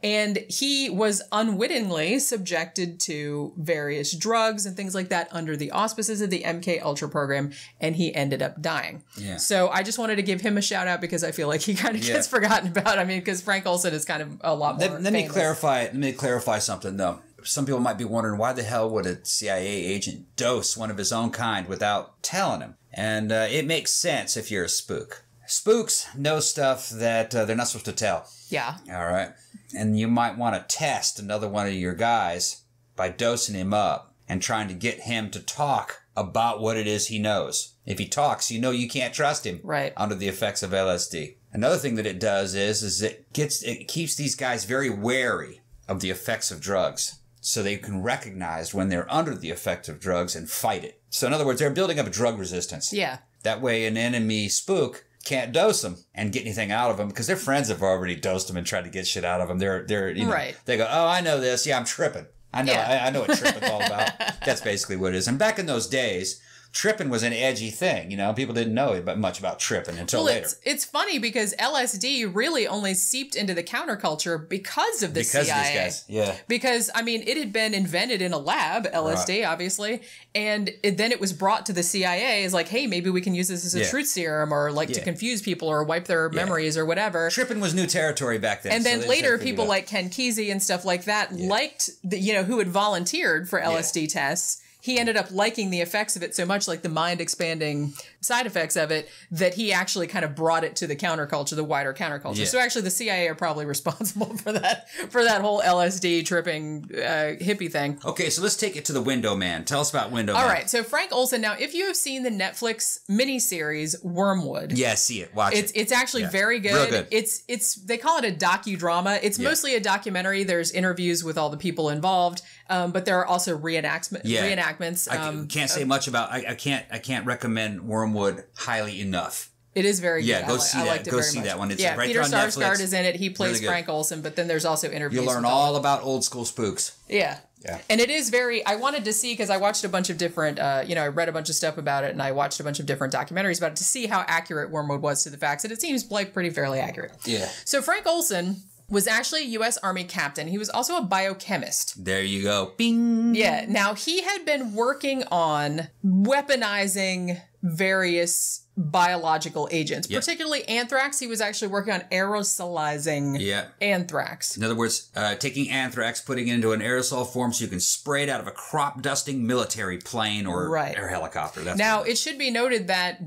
And he was unwittingly subjected to various drugs and things like that under the auspices of the MKUltra program, and he ended up dying. Yeah. So I just wanted to give him a shout out because I feel like he kind of gets forgotten about. I mean, because Frank Olson is kind of a lot more Let me clarify something, though. Some people might be wondering, why the hell would a CIA agent dose one of his own kind without telling him? And it makes sense if you're a spook. Spooks know stuff that they're not supposed to tell. Yeah. All right. And you might want to test another one of your guys by dosing him up and trying to get him to talk about what it is he knows. If he talks, you know you can't trust him under the effects of LSD. Another thing that it does is it keeps these guys very wary of the effects of drugs, so they can recognize when they're under the effect of drugs and fight it. So in other words, they're building up a drug resistance. Yeah. That way an enemy spook can't dose them and get anything out of them because their friends have already dosed them and tried to get shit out of them. They're you know, they go, oh, I know this. Yeah, I'm tripping. I know. Yeah. I know what tripping's all about. That's basically what it is. And back in those days, tripping was an edgy thing. You know, people didn't know much about tripping until later. It's funny because LSD really only seeped into the counterculture because of the CIA. Because of these guys, yeah. Because, I mean, it had been invented in a lab, LSD, obviously, and then it was brought to the CIA as like, hey, maybe we can use this as a truth serum or like to confuse people or wipe their memories or whatever. Tripping was new territory back then. And then later, people like Ken Kesey and stuff like that liked, who had volunteered for LSD tests. He ended up liking the effects of it so much, like the mind-expanding side effects of it, that he actually kind of brought it to the counterculture, the wider counterculture. Yeah. So actually the CIA are probably responsible for that whole LSD tripping hippie thing. Okay, so let's take it to the Window Man. Tell us about Window Man. All right, so Frank Olson. Now, if you have seen the Netflix miniseries Wormwood. Yeah, see it. Watch it. It's actually very good. Real good. It's they call it a docudrama. It's mostly a documentary. There's interviews with all the people involved, but there are also reenactments. I can't say much about. I can't recommend Wormwood highly enough. It is very good. Yeah, go see that. Go see that one. It's right Peter there on Sarsgaard Netflix. is in it. He plays really Frank Olson, but then there's also interviews. You'll learn all about old school spooks. Yeah. Yeah. And it is very, I wanted to see, because I watched a bunch of different, I read a bunch of stuff about it and I watched a bunch of different documentaries about it to see how accurate Wormwood was to the facts. And it seems like pretty fairly accurate. Yeah. So Frank Olson was actually a U.S. Army captain. He was also a biochemist. There you go. Bing. Yeah. Now, he had been working on weaponizing various biological agents, particularly anthrax. He was actually working on aerosolizing anthrax. In other words, taking anthrax, putting it into an aerosol form so you can spray it out of a crop dusting military plane or helicopter. That's now, it should be noted that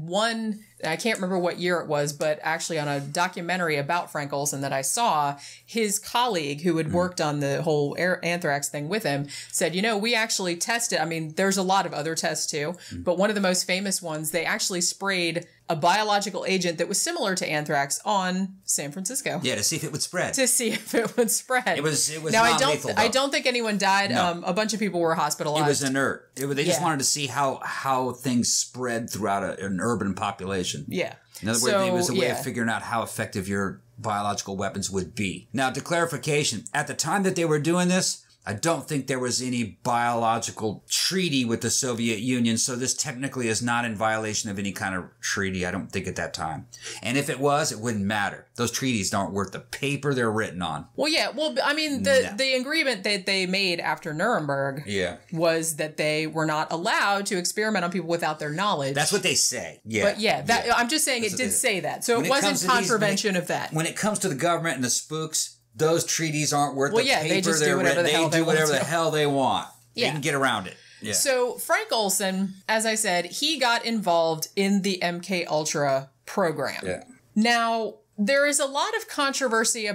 I can't remember what year it was, but actually on a documentary about Frank Olson that I saw, his colleague who had worked on the whole anthrax thing with him said, we actually tested. I mean, there's a lot of other tests too, but one of the most famous ones, they actually sprayed a biological agent that was similar to anthrax on San Francisco. Yeah, to see if it would spread. It was now, non-lethal, I don't think anyone died. No. A bunch of people were hospitalized. It was inert. They just wanted to see how things spread throughout an urban population. Yeah. In other words, it was a way of figuring out how effective your biological weapons would be. Now, to clarification, at the time that they were doing this, I don't think there was any biological treaty with the Soviet Union, so this technically is not in violation of any kind of treaty, I don't think, at that time. And if it was, it wouldn't matter. Those treaties aren't worth the paper they're written on. Well, yeah. Well, I mean, the agreement that they made after Nuremberg was that they were not allowed to experiment on people without their knowledge. That's what they say. Yeah. But I'm just saying it did say that. So it wasn't contravention of that. When it comes to the government and the spooks, those treaties aren't worth the paper they just do whatever the hell they want. Yeah. They can get around it. Yeah. So Frank Olson, as I said, he got involved in the MKUltra program. Yeah. Now, there is a lot of controversy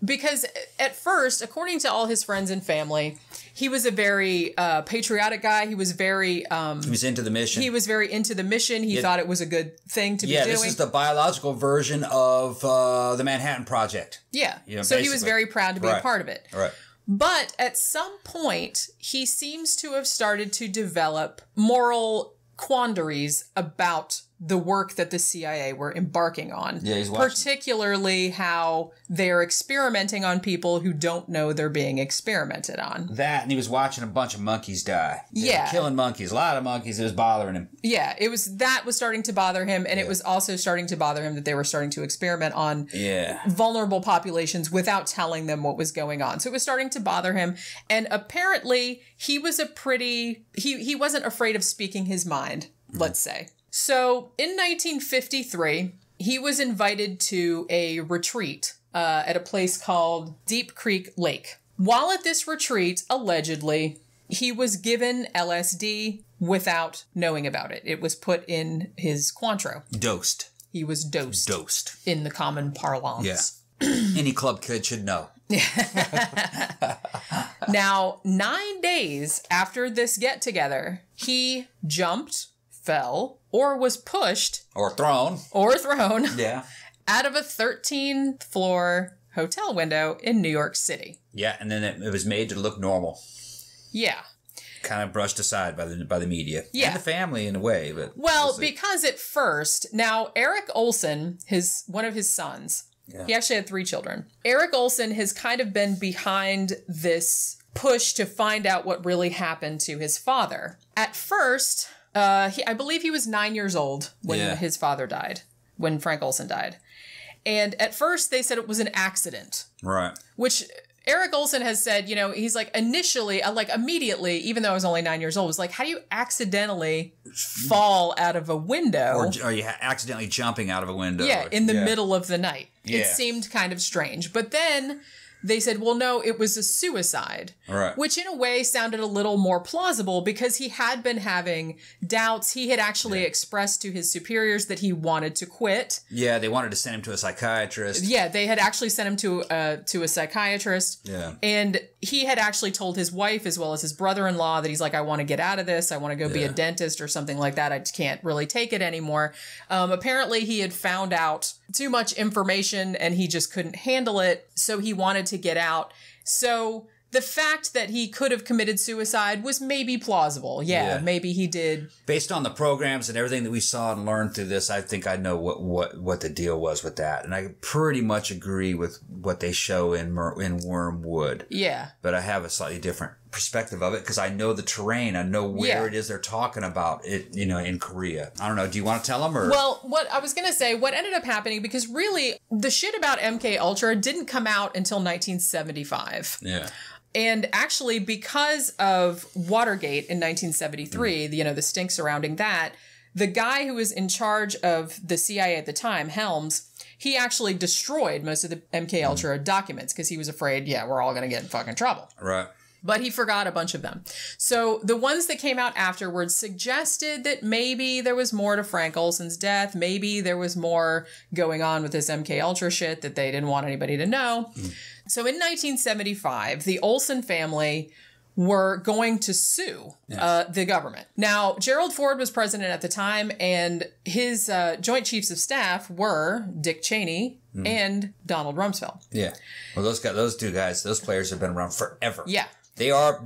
because at first, according to all his friends and family, he was a very patriotic guy. He was very... he was into the mission. He was very into the mission. He thought it was a good thing to be doing. Yeah, this is the biological version of the Manhattan Project. Yeah. So he was very proud to be a part of it. Right. But at some point, he seems to have started to develop moral quandaries about the work that the CIA were embarking on. Yeah, he's watching. Particularly how they're experimenting on people who don't know they're being experimented on. That, and he was watching a bunch of monkeys die. They were Yeah. killing monkeys. A lot of monkeys. It was bothering him. Yeah, that was starting to bother him, and it was also starting to bother him that they were starting to experiment on vulnerable populations without telling them what was going on. So it was starting to bother him, and apparently he was he wasn't afraid of speaking his mind, let's say. So in 1953, he was invited to a retreat at a place called Deep Creek Lake. While at this retreat, allegedly, he was given LSD without knowing about it. It was put in his Cointreau. Dosed. He was dosed. Dosed. In the common parlance. Yeah. Any club kid should know. Now, 9 days after this get-together, he jumped, fell, or was pushed. Or thrown. Yeah. Out of a 13th floor hotel window in New York City. Yeah, and then it was made to look normal. Yeah. Kind of brushed aside by the media. Yeah. And the family in a way. But well, because at first, now Eric Olson, one of his sons, he actually had 3 children. Eric Olson has kind of been behind this push to find out what really happened to his father. At first, I believe he was 9 years old when his father died, when Frank Olson died. And at first they said it was an accident. Right. Which Eric Olson has said, he's like initially, immediately, even though I was only 9 years old, was like, how do you accidentally fall out of a window? Or are you accidentally jumping out of a window? Yeah, in the middle of the night. Yeah. It seemed kind of strange. But then they said, well, no, it was a suicide. Right. Which in a way sounded a little more plausible because he had been having doubts. He had actually expressed to his superiors that he wanted to quit. Yeah, they wanted to send him to a psychiatrist. Yeah, they had actually sent him to a psychiatrist. Yeah. And he had actually told his wife as well as his brother-in-law that he's like, I want to get out of this. I want to go be a dentist or something like that. I can't really take it anymore. Apparently he had found out too much information and he just couldn't handle it. So he wanted to get out. So the fact that he could have committed suicide was maybe plausible. Yeah, maybe he did. Based on the programs and everything that we saw and learned through this, I think I know what the deal was with that. And I pretty much agree with what they show in Wormwood. Yeah. But I have a slightly different perspective of it because I know the terrain. I know where it is they're talking about it, in Korea. I don't know. Do you want to tell them or? Well, what I was going to say, what ended up happening, because really the shit about MKUltra didn't come out until 1975. Yeah. And actually, because of Watergate in 1973, the stink surrounding that, the guy who was in charge of the CIA at the time, Helms, he actually destroyed most of the MKUltra documents because he was afraid, we're all going to get in fucking trouble. Right. But he forgot a bunch of them. So the ones that came out afterwards suggested that maybe there was more to Frank Olson's death. Maybe there was more going on with this MKUltra shit that they didn't want anybody to know. So in 1975, the Olson family were going to sue the government. Now, Gerald Ford was president at the time, and his Joint Chiefs of Staff were Dick Cheney and Donald Rumsfeld. Yeah. Well, those two guys, those players have been around forever. Yeah. They are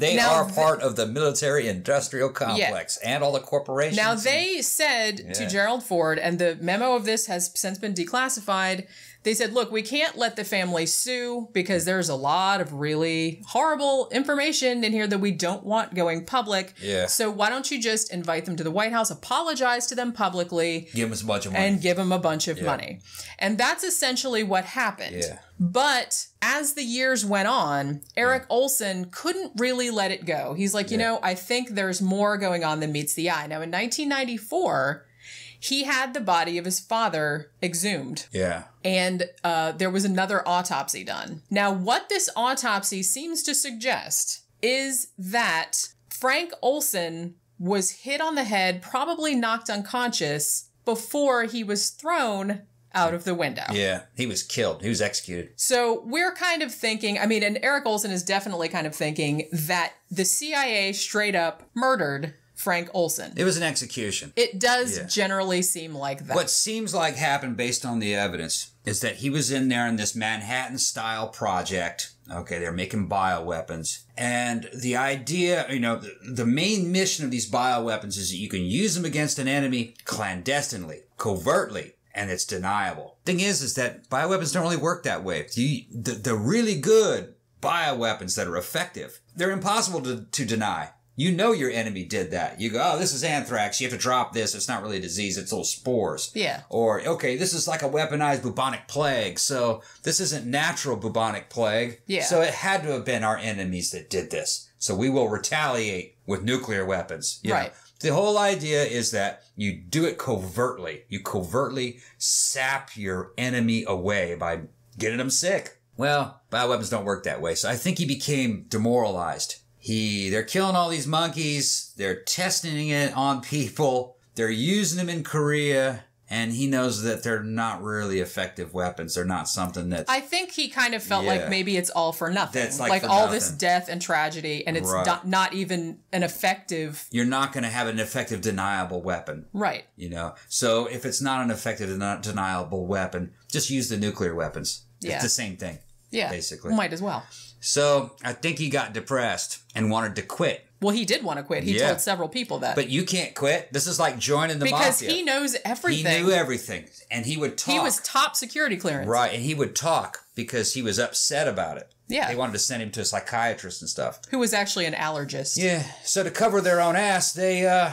part of the military-industrial complex and all the corporations. Now, they said to Gerald Ford, and the memo of this has since been declassified, they said, look, we can't let the family sue because there's a lot of really horrible information in here that we don't want going public. Yeah. So why don't you just invite them to the White House, apologize to them publicly. Give them a bunch of money. And give them a bunch of money. And that's essentially what happened. Yeah. But as the years went on, Eric Olson couldn't really let it go. He's like, I think there's more going on than meets the eye. Now, in 1994... he had the body of his father exhumed. Yeah. And there was another autopsy done. Now, what this autopsy seems to suggest is that Frank Olson was hit on the head, probably knocked unconscious, before he was thrown out of the window. Yeah, he was killed. He was executed. So we're kind of thinking, and Eric Olson is definitely kind of thinking that the CIA straight up murdered Frank Olson. It was an execution. It does generally seem like that. What seems like happened based on the evidence is that he was in there in this Manhattan-style project Okay, they're making bioweapons. And the idea, you know, the main mission of these bioweapons is that you can use them against an enemy clandestinely, covertly, and it's deniable. Thing is that bioweapons don't really work that way. The really good bioweapons that are effective, they're impossible to deny. You know your enemy did that. You go, oh, this is anthrax. You have to drop this. It's not really a disease. It's little spores. Yeah. Or, okay, this is like a weaponized bubonic plague. So this isn't natural bubonic plague. Yeah. So it had to have been our enemies that did this. So we will retaliate with nuclear weapons. You right. know? The whole idea is that you do it covertly. You covertly sap your enemy away by getting them sick. Well, bioweapons don't work that way. So I think he became demoralized. They're killing all these monkeys. They're testing it on people. They're using them in Korea. And he knows that they're not really effective weapons. They're not something that... I think he kind of felt like maybe it's all for nothing. That's like for all nothing. This death and tragedy, and it's not even an effective... You're not going to have an effective deniable weapon. Right. You know? So if it's not an effective deniable weapon, just use the nuclear weapons. Yeah. It's the same thing. Yeah. Basically. Might as well. So I think he got depressed and wanted to quit. Well, he did want to quit. He told several people that. But you can't quit. This is like joining the because mafia. He knows everything. He knew everything. And he would talk. He was top security clearance. Right. And he would talk because he was upset about it. Yeah. They wanted to send him to a psychiatrist and stuff. Who was actually an allergist. Yeah. So to cover their own ass, they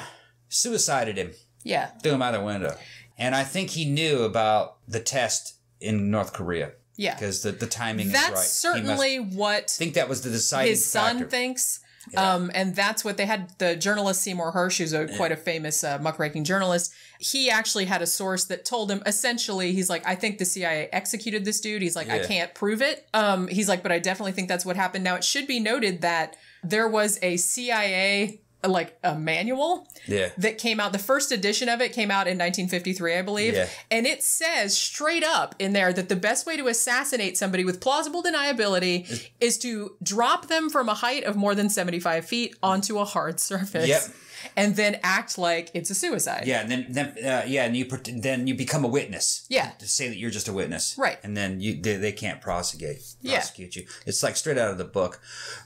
suicided him. Yeah. Threw him out the window. And I think he knew about the test in North Korea. Yeah. Because the timing is right. That's certainly what... I think that was the deciding his son factor. Thinks. Yeah. And that's what they had. The journalist Seymour Hersh, who's quite a famous muckraking journalist, he actually had a source that told him, essentially, he's like, I think the CIA executed this dude. He's like, I can't prove it. He's like, but I definitely think that's what happened. Now, it should be noted that there was a CIA... like a manual that came out. The first edition of it came out in 1953, I believe. Yeah. And it says straight up in there that the best way to assassinate somebody with plausible deniability is to drop them from a height of more than 75 feet onto a hard surface. Yep. And then act like it's a suicide. Yeah, and then you become a witness. Yeah, to say that you're just a witness. Right, and then they can't prosecute you. It's like straight out of the book.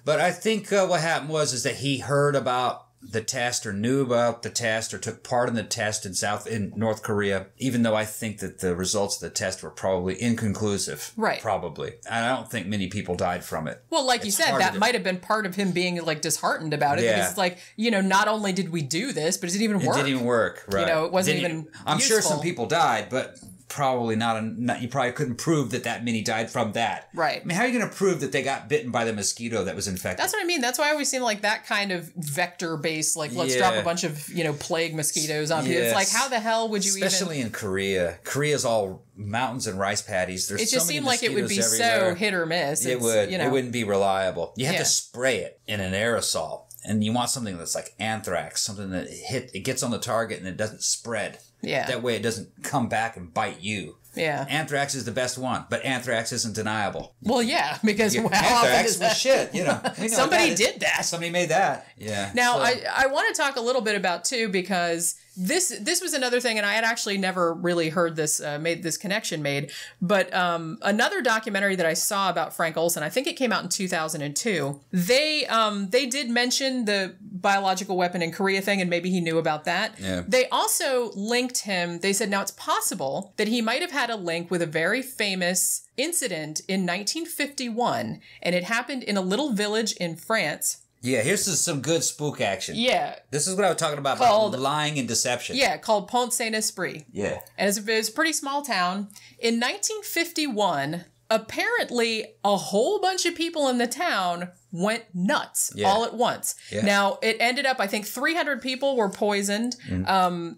But I think what happened was that he heard about the test or knew about the test or took part in the test in North Korea, even though I think that the results of the test were probably inconclusive. Right. Probably. And I don't think many people died from it. Well, like you said, that might have been part of him being like disheartened about it. Yeah. Because it's like, you know, not only did we do this, but it didn't even work. It didn't even work. Right. You know, it wasn't even I'm useful. Sure some people died, but probably not. You probably couldn't prove that many died from that. Right. I mean, how are you going to prove that they got bitten by the mosquito that was infected? That's what I mean. That's why I always seem like that kind of vector-based, like, let's drop a bunch of, you know, plague mosquitoes on people. It's like, how the hell would you Especially in Korea. Korea's all mountains and rice paddies. There's so many mosquitoes everywhere. It just seemed like it would be so hit or miss. It would. You know. It wouldn't be reliable. You have to spray it in an aerosol. And you want something that's like anthrax, something that it gets on the target and it doesn't spread. Yeah. That way it doesn't come back and bite you. Yeah. Anthrax is the best one, but anthrax isn't deniable. Well, yeah, because how often is that? Shit, you know. Somebody did that. Somebody made that. Yeah. Now, I want to talk a little bit about, too, because this was another thing, and I had actually never really heard this, made this connection made, but another documentary that I saw about Frank Olson, I think it came out in 2002, they did mention the biological weapon in Korea thing, and maybe he knew about that. Yeah. They also linked him, they said, now it's possible that he might have had a link with a very famous incident in 1951, and it happened in a little village in France. Yeah, here's some good spook action. Yeah. This is what I was talking about lying and deception. Yeah, called Pont Saint-Esprit. Yeah. And it was a pretty small town. In 1951, apparently a whole bunch of people in the town went nuts all at once. Yeah. Now, it ended up, I think 300 people were poisoned.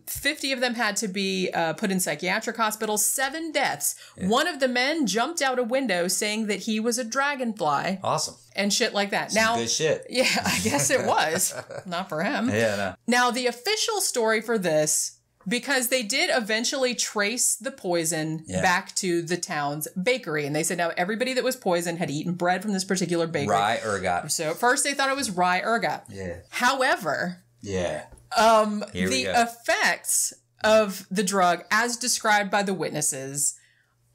50 of them had to be put in psychiatric hospitals, 7 deaths. Yeah. One of the men jumped out a window saying that he was a dragonfly. Awesome. And shit like that. Now, good shit. Yeah, I guess it was. Not for him. Yeah, no. Now, the official story for this, because they did eventually trace the poison back to the town's bakery. And they said now everybody that was poisoned had eaten bread from this particular bakery. Rye ergot. So at first they thought it was rye ergot. Yeah. However, the effects of the drug as described by the witnesses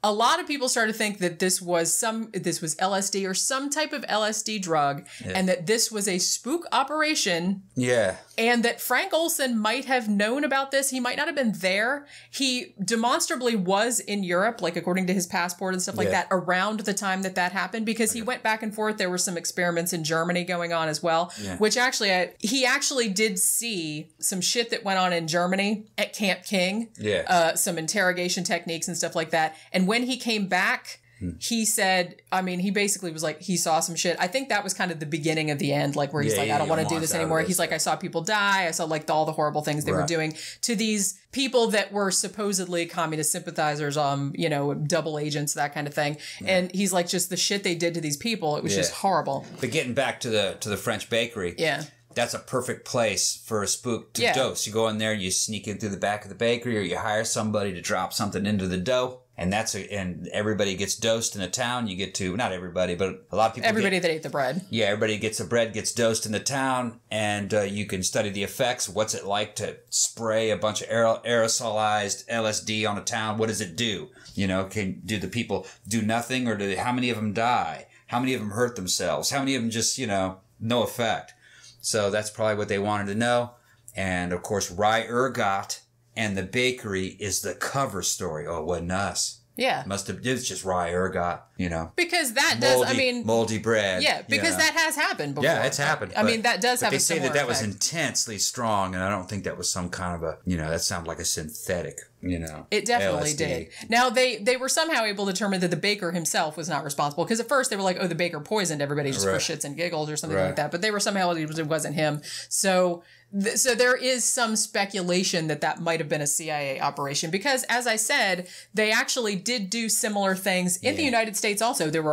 a lot of people started to think that this was LSD or some type of LSD drug, and that this was a spook operation. Yeah. And that Frank Olson might have known about this. He might not have been there. He demonstrably was in Europe, like according to his passport and stuff like that, around the time that happened, because he went back and forth. There were some experiments in Germany going on as well, which actually, he actually did see some shit that went on in Germany at Camp King. Yeah. Some interrogation techniques and stuff like that. And when he came back, he said, I mean, he basically was like, he saw some shit. I think that was kind of the beginning of the end, like where he's like, I don't want to do this anymore. He's like, I saw people die. I saw like all the horrible things they were doing to these people that were supposedly communist sympathizers, you know, double agents, that kind of thing. And he's like, just the shit they did to these people. It was just horrible. But getting back to the French bakery. Yeah. That's a perfect place for a spook to dose. You go in there, you sneak in through the back of the bakery, or you hire somebody to drop something into the dough. And and everybody gets dosed in a town. You get to, not everybody, but a lot of people. Everybody that ate the bread. Yeah, everybody gets the bread, gets dosed in the town, and you can study the effects. What's it like to spray a bunch of aerosolized LSD on a town? What does it do? You know, do the people do nothing, or how many of them die? How many of them hurt themselves? How many of them just, you know, no effect? So that's probably what they wanted to know. And of course, Rye Ergot and the bakery is the cover story. Oh, it wasn't us. Yeah. It was just Rye Ergot, you know. Because that does, moldy bread. Yeah, because that has happened before. Yeah, it's happened. I mean, that does have a similar effect. They say that was intensely strong, and I don't think that was some kind of a, you know, that sounded like a synthetic, you know. It definitely did. Now, they were somehow able to determine that the baker himself was not responsible, because at first they were like, oh, the baker poisoned everybody just for shits and giggles or something like that, but they were somehow, it wasn't him. So there is some speculation that might have been a CIA operation, because, as I said, they actually did do similar things in the United States also. There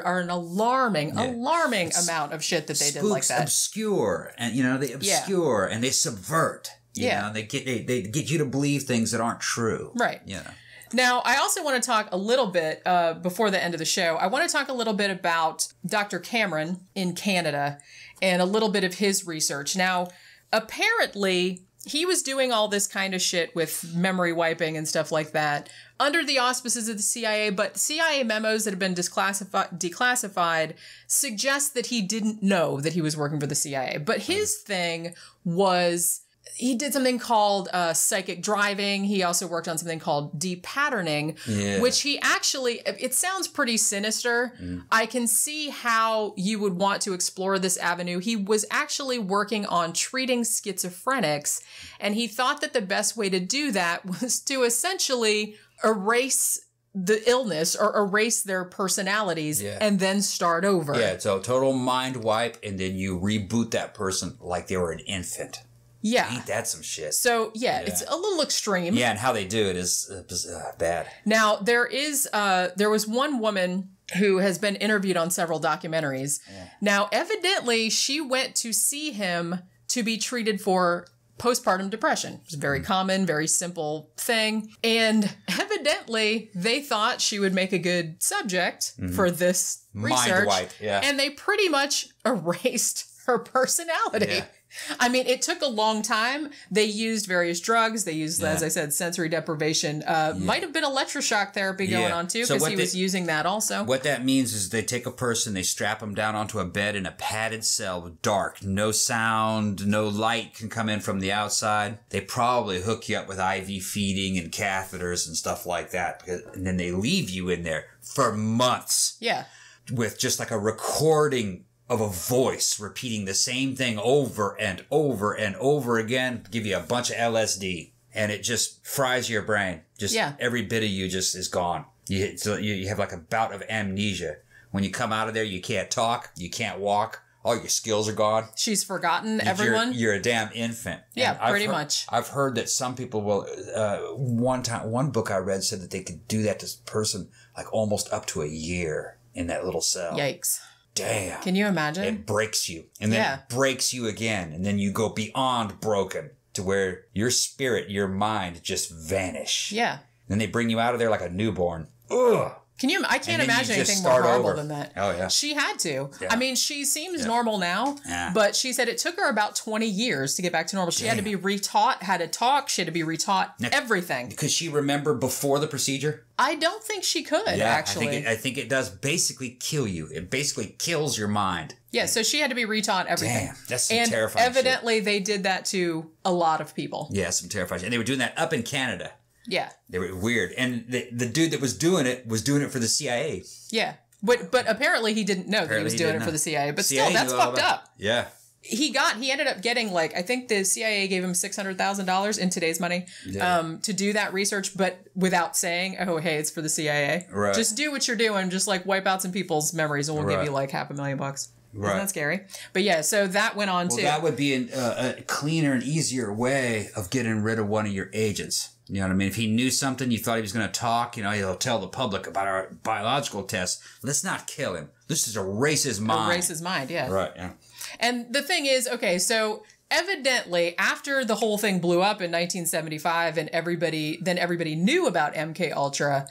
are an alarming amount of shit that they did like that. Obscure, and you know, they obscure and they subvert. You know, they get you to believe things that aren't true. Right. Yeah. Now, I also want to talk a little bit, before the end of the show, I want to talk a little bit about Dr. Cameron in Canada and a little bit of his research. Now, apparently, he was doing all this kind of shit with memory wiping and stuff like that under the auspices of the CIA, but CIA memos that have been declassified suggest that he didn't know that he was working for the CIA. But his thing was, he did something called psychic driving. He also worked on something called depatterning, which he actually, it sounds pretty sinister. I can see how you would want to explore this avenue. He was actually working on treating schizophrenics, and he thought that the best way to do that was to essentially erase the illness or erase their personalities and then start over. Yeah, it's a total mind wipe, and then you reboot that person like they were an infant. Yeah. Ain't that some shit? So, it's a little extreme. Yeah, and how they do it is bad. Now, there was one woman who has been interviewed on several documentaries. Yeah. Now, evidently, she went to see him to be treated for postpartum depression. It's a very common, very simple thing. And evidently, they thought she would make a good subject for this research. Mind wipe, And they pretty much erased her personality. Yeah. I mean, it took a long time. They used various drugs. They used, as I said, sensory deprivation. Might have been electroshock therapy going on, too, because he was using that also. What that means is they take a person, they strap them down onto a bed in a padded cell, dark, no sound, no light can come in from the outside. They probably hook you up with IV feeding and catheters and stuff like that. And then they leave you in there for months. Yeah. With just like a recording of a voice repeating the same thing over and over and over again, give you a bunch of LSD, and it just fries your brain. Just every bit of you just is gone. You have like a bout of amnesia. When you come out of there, you can't talk, you can't walk, all your skills are gone. She's forgotten everyone. You're a damn infant. Yeah, pretty much. I've heard that some people will, one book I read said that they could do that to a person like almost up to a year in that little cell. Yikes. Damn. Can you imagine? It breaks you. And then it breaks you again. And then you go beyond broken to where your spirit, your mind just vanish. Yeah. Then they bring you out of there like a newborn. Ugh. I can't imagine anything more horrible than that. Oh, yeah. She had to. Yeah. I mean, she seems normal now, Yeah. but she said it took her about 20 years to get back to normal. She had to be retaught how to talk. She had to be retaught everything. Could she remember before the procedure? I don't think she could, actually. I think it does basically kill you. It basically kills your mind. Yeah, so she had to be retaught everything. Damn, that's some terrifying shit. And evidently they did that to a lot of people. Yeah, some terrifying shit. And they were doing that up in Canada. Yeah. They were weird. And the dude that was doing it for the CIA. Yeah. But apparently he didn't know that he was doing it for the CIA. But still, that's fucked up. Yeah. He ended up getting, like, I think the CIA gave him $600,000 in today's money to do that research, but without saying, oh, hey, it's for the CIA. Right. Just do what you're doing. Just, like, wipe out some people's memories and we'll give you, like, $500,000. Right. Isn't that scary? But yeah, so that went on too. That would be a cleaner and easier way of getting rid of one of your agents. You know what I mean? If he knew something, you thought he was going to talk, he'll tell the public about our biological tests. Let's not kill him. Let's just erase his mind. Erase his mind, yeah. Right, yeah. And the thing is, okay, so evidently after the whole thing blew up in 1975 and everybody knew about MKUltra,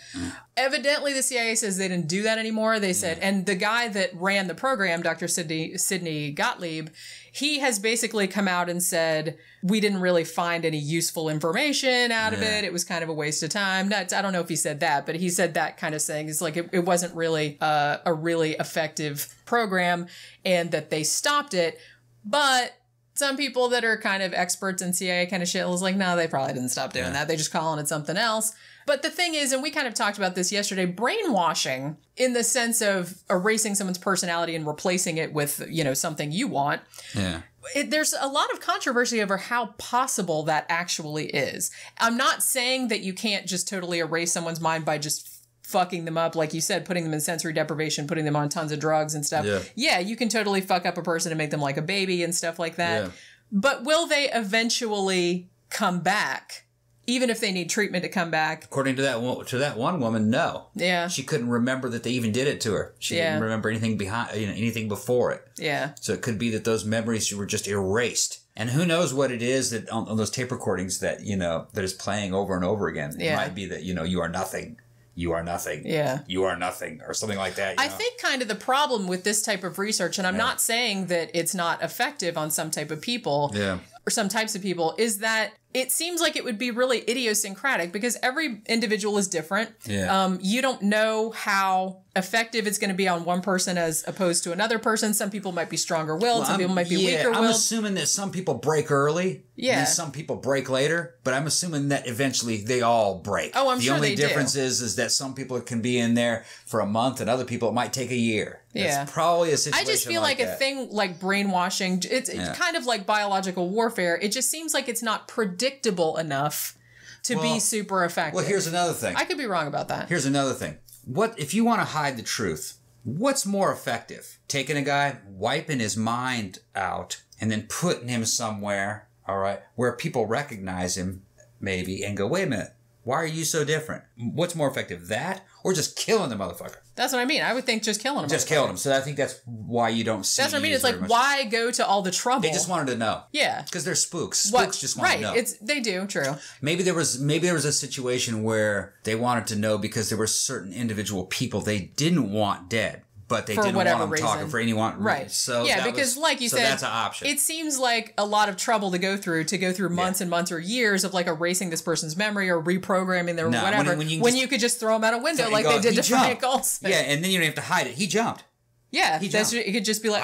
evidently the CIA says they didn't do that anymore. They said, and the guy that ran the program, Dr. Sidney Gottlieb, he has basically come out and said, we didn't really find any useful information out of it. It was kind of a waste of time. I don't know if he said that, but he said that kind of saying. It's like it wasn't really a really effective program and that they stopped it. But some people that are kind of experts in CIA kind of shit was like, no, they probably didn't stop doing that. They just calling it something else. But the thing is, and we kind of talked about this yesterday, brainwashing in the sense of erasing someone's personality and replacing it with, something you want. Yeah. There's a lot of controversy over how possible that actually is. I'm not saying that you can't just totally erase someone's mind by just fucking them up, like you said, putting them in sensory deprivation, putting them on tons of drugs and stuff. Yeah, you can totally fuck up a person and make them like a baby and stuff like that. Yeah. But will they eventually come back? Even if they need treatment to come back. According to that one woman, no. Yeah. She couldn't remember that they even did it to her. She didn't remember anything anything before it. Yeah. So it could be that those memories were just erased. And who knows what it is that on those tape recordings that, that is playing over and over again. Yeah. It might be that, you are nothing. You are nothing. Yeah. You are nothing, or something like that. I think kind of the problem with this type of research, and I'm not saying that it's not effective on some type of people or some types of people, is that it seems like it would be really idiosyncratic because every individual is different. Yeah. You don't know how effective it's going to be on one person as opposed to another person. Some people might be stronger willed. Some people might be weaker willed. I'm assuming that some people break early. Yeah. And some people break later. But I'm assuming that eventually they all break. Oh, I'm sure they do. The only difference is that some people can be in there for a month and other people it might take a year. Yeah. It's probably a situation I just feel like a thing like brainwashing, it's kind of like biological warfare. It just seems like it's not predictable enough to be super effective. Well, here's another thing. I could be wrong about that. Here's another thing. What if you want to hide the truth? What's more effective? Taking a guy, wiping his mind out, and then putting him somewhere, all right, where people recognize him, maybe, and go, wait a minute, why are you so different? What's more effective, that or just killing the motherfucker? That's what I mean. I would think just killing him. Just killing him. So I think that's why you don't see. That's what I mean. It's like, why go to all the trouble? They just wanted to know. Yeah. Because they're spooks. Spooks just want to know. They do. True. Maybe there was a situation where they wanted to know because there were certain individual people they didn't want dead. But they didn't want them talking for anyone. Right. So yeah, because like you said, that's an option. It seems like a lot of trouble to go through months and months or years of like erasing this person's memory or reprogramming their whatever. When you could just throw them out a window like they did to Frank Olson. Yeah, and then you don't have to hide it. He jumped. Yeah, it could just be like,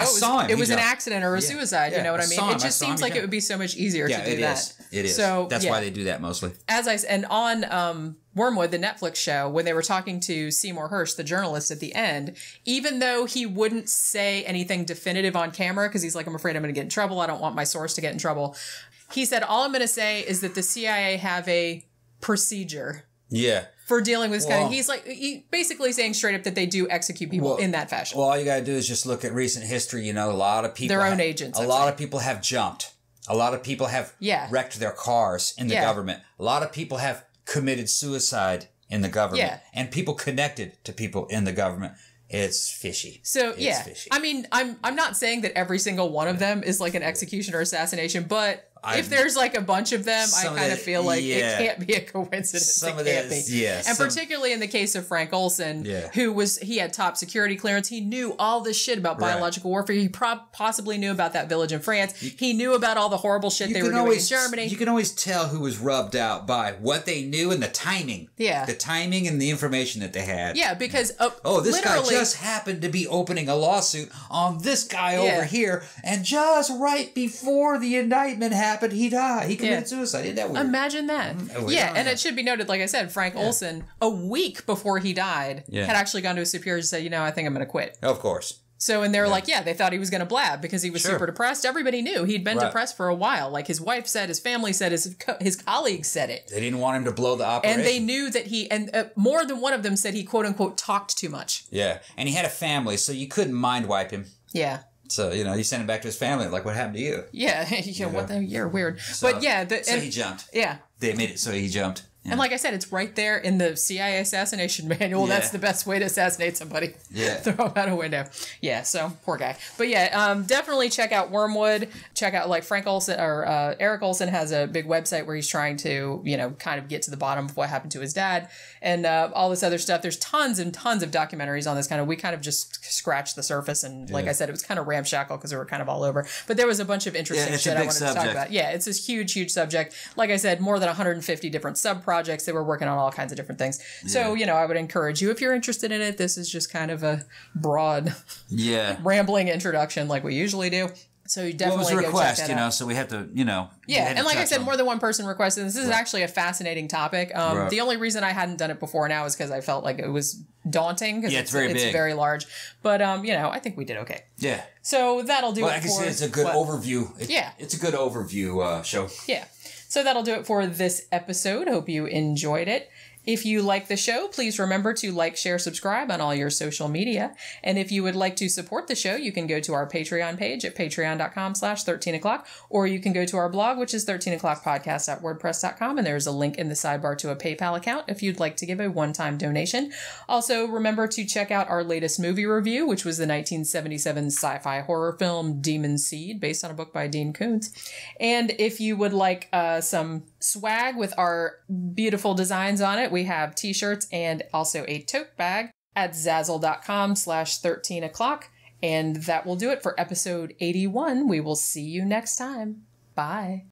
it was an accident or a suicide. You know what I mean? It just seems like it would be so much easier to do that. It is. So that's why they do that mostly. And on Wormwood, the Netflix show, when they were talking to Seymour Hersh, the journalist at the end, even though he wouldn't say anything definitive on camera because he's like, I'm afraid I'm going to get in trouble. I don't want my source to get in trouble. He said, all I'm going to say is that the CIA have a procedure. Yeah. For dealing with this kind of, he's basically saying straight up that they do execute people in that fashion. Well, all you got to do is just look at recent history. A lot of people, their own agents. A lot of people have jumped. A lot of people have wrecked their cars in the government. A lot of people have committed suicide in the government. Yeah. And people connected to people in the government. It's fishy. So, fishy. I mean, I'm not saying that every single one of them is like an execution or assassination, but if there's like a bunch of them, I kind of feel like it can't be a coincidence. Some it of can't this, be. yeah. And particularly in the case of Frank Olson, he had top security clearance. He knew all this shit about biological warfare. He possibly knew about that village in France. He knew about all the horrible shit they were doing in Germany. You can always tell who was rubbed out by what they knew and the timing. Yeah. The timing and the information that they had. Yeah, because this guy just happened to be opening a lawsuit on this guy over here, and just right before the indictment happened, he died. He committed suicide. Isn't that weird? Imagine that. And it should be noted, like I said, Frank Olson, a week before he died, had actually gone to his superiors and said, I think I'm going to quit. Of course. So, and they were like, they thought he was going to blab because he was super depressed. Everybody knew he'd been depressed for a while. Like his wife said, his family said, his colleagues said it. They didn't want him to blow the operation. And they knew that more than one of them said he quote unquote talked too much. Yeah. And he had a family, so you couldn't mind wipe him. Yeah. So, you send him back to his family, like what happened to you? Yeah. You're weird. So, but yeah. So he jumped. Yeah. They made it so he jumped. Yeah. And like I said, it's right there in the CIA assassination manual. That's the best way to assassinate somebody. Yeah. Throw him out a window. Yeah, so poor guy. But definitely check out Wormwood. Check out like Frank Olson or Eric Olson has a big website where he's trying to, kind of get to the bottom of what happened to his dad and all this other stuff. There's tons and tons of documentaries on this kind of. We kind of just scratched the surface. And like I said, it was kind of ramshackle because we were kind of all over. But there was a bunch of interesting shit I wanted to talk about. Yeah, it's this huge, huge subject. Like I said, more than 150 different subprojects. They were working on all kinds of different things. So, I would encourage you, if you're interested in it, this is just kind of a broad, rambling introduction like we usually do. So you definitely go check that out. So we have to, Yeah, and like I said, more than one person requested. This is actually a fascinating topic. The only reason I hadn't done it before now is because I felt like it was daunting. Because it's very big. It's very large. But, I think we did okay. Yeah. So that'll do it for... I can say it's a good overview. It's a good overview show. Yeah. So that'll do it for this episode. Hope you enjoyed it. If you like the show, please remember to like, share, subscribe on all your social media. And if you would like to support the show, you can go to our Patreon page at patreon.com/13o'clock, or you can go to our blog, which is 13o'clockpodcast.wordpress.com. And there's a link in the sidebar to a PayPal account if you'd like to give a one-time donation. Also, remember to check out our latest movie review, which was the 1977 sci-fi horror film Demon Seed, based on a book by Dean Koontz. And if you would like some swag with our beautiful designs on it, we have t-shirts and also a tote bag at zazzle.com/13o'clock. And that will do it for episode 81. We will see you next time. Bye.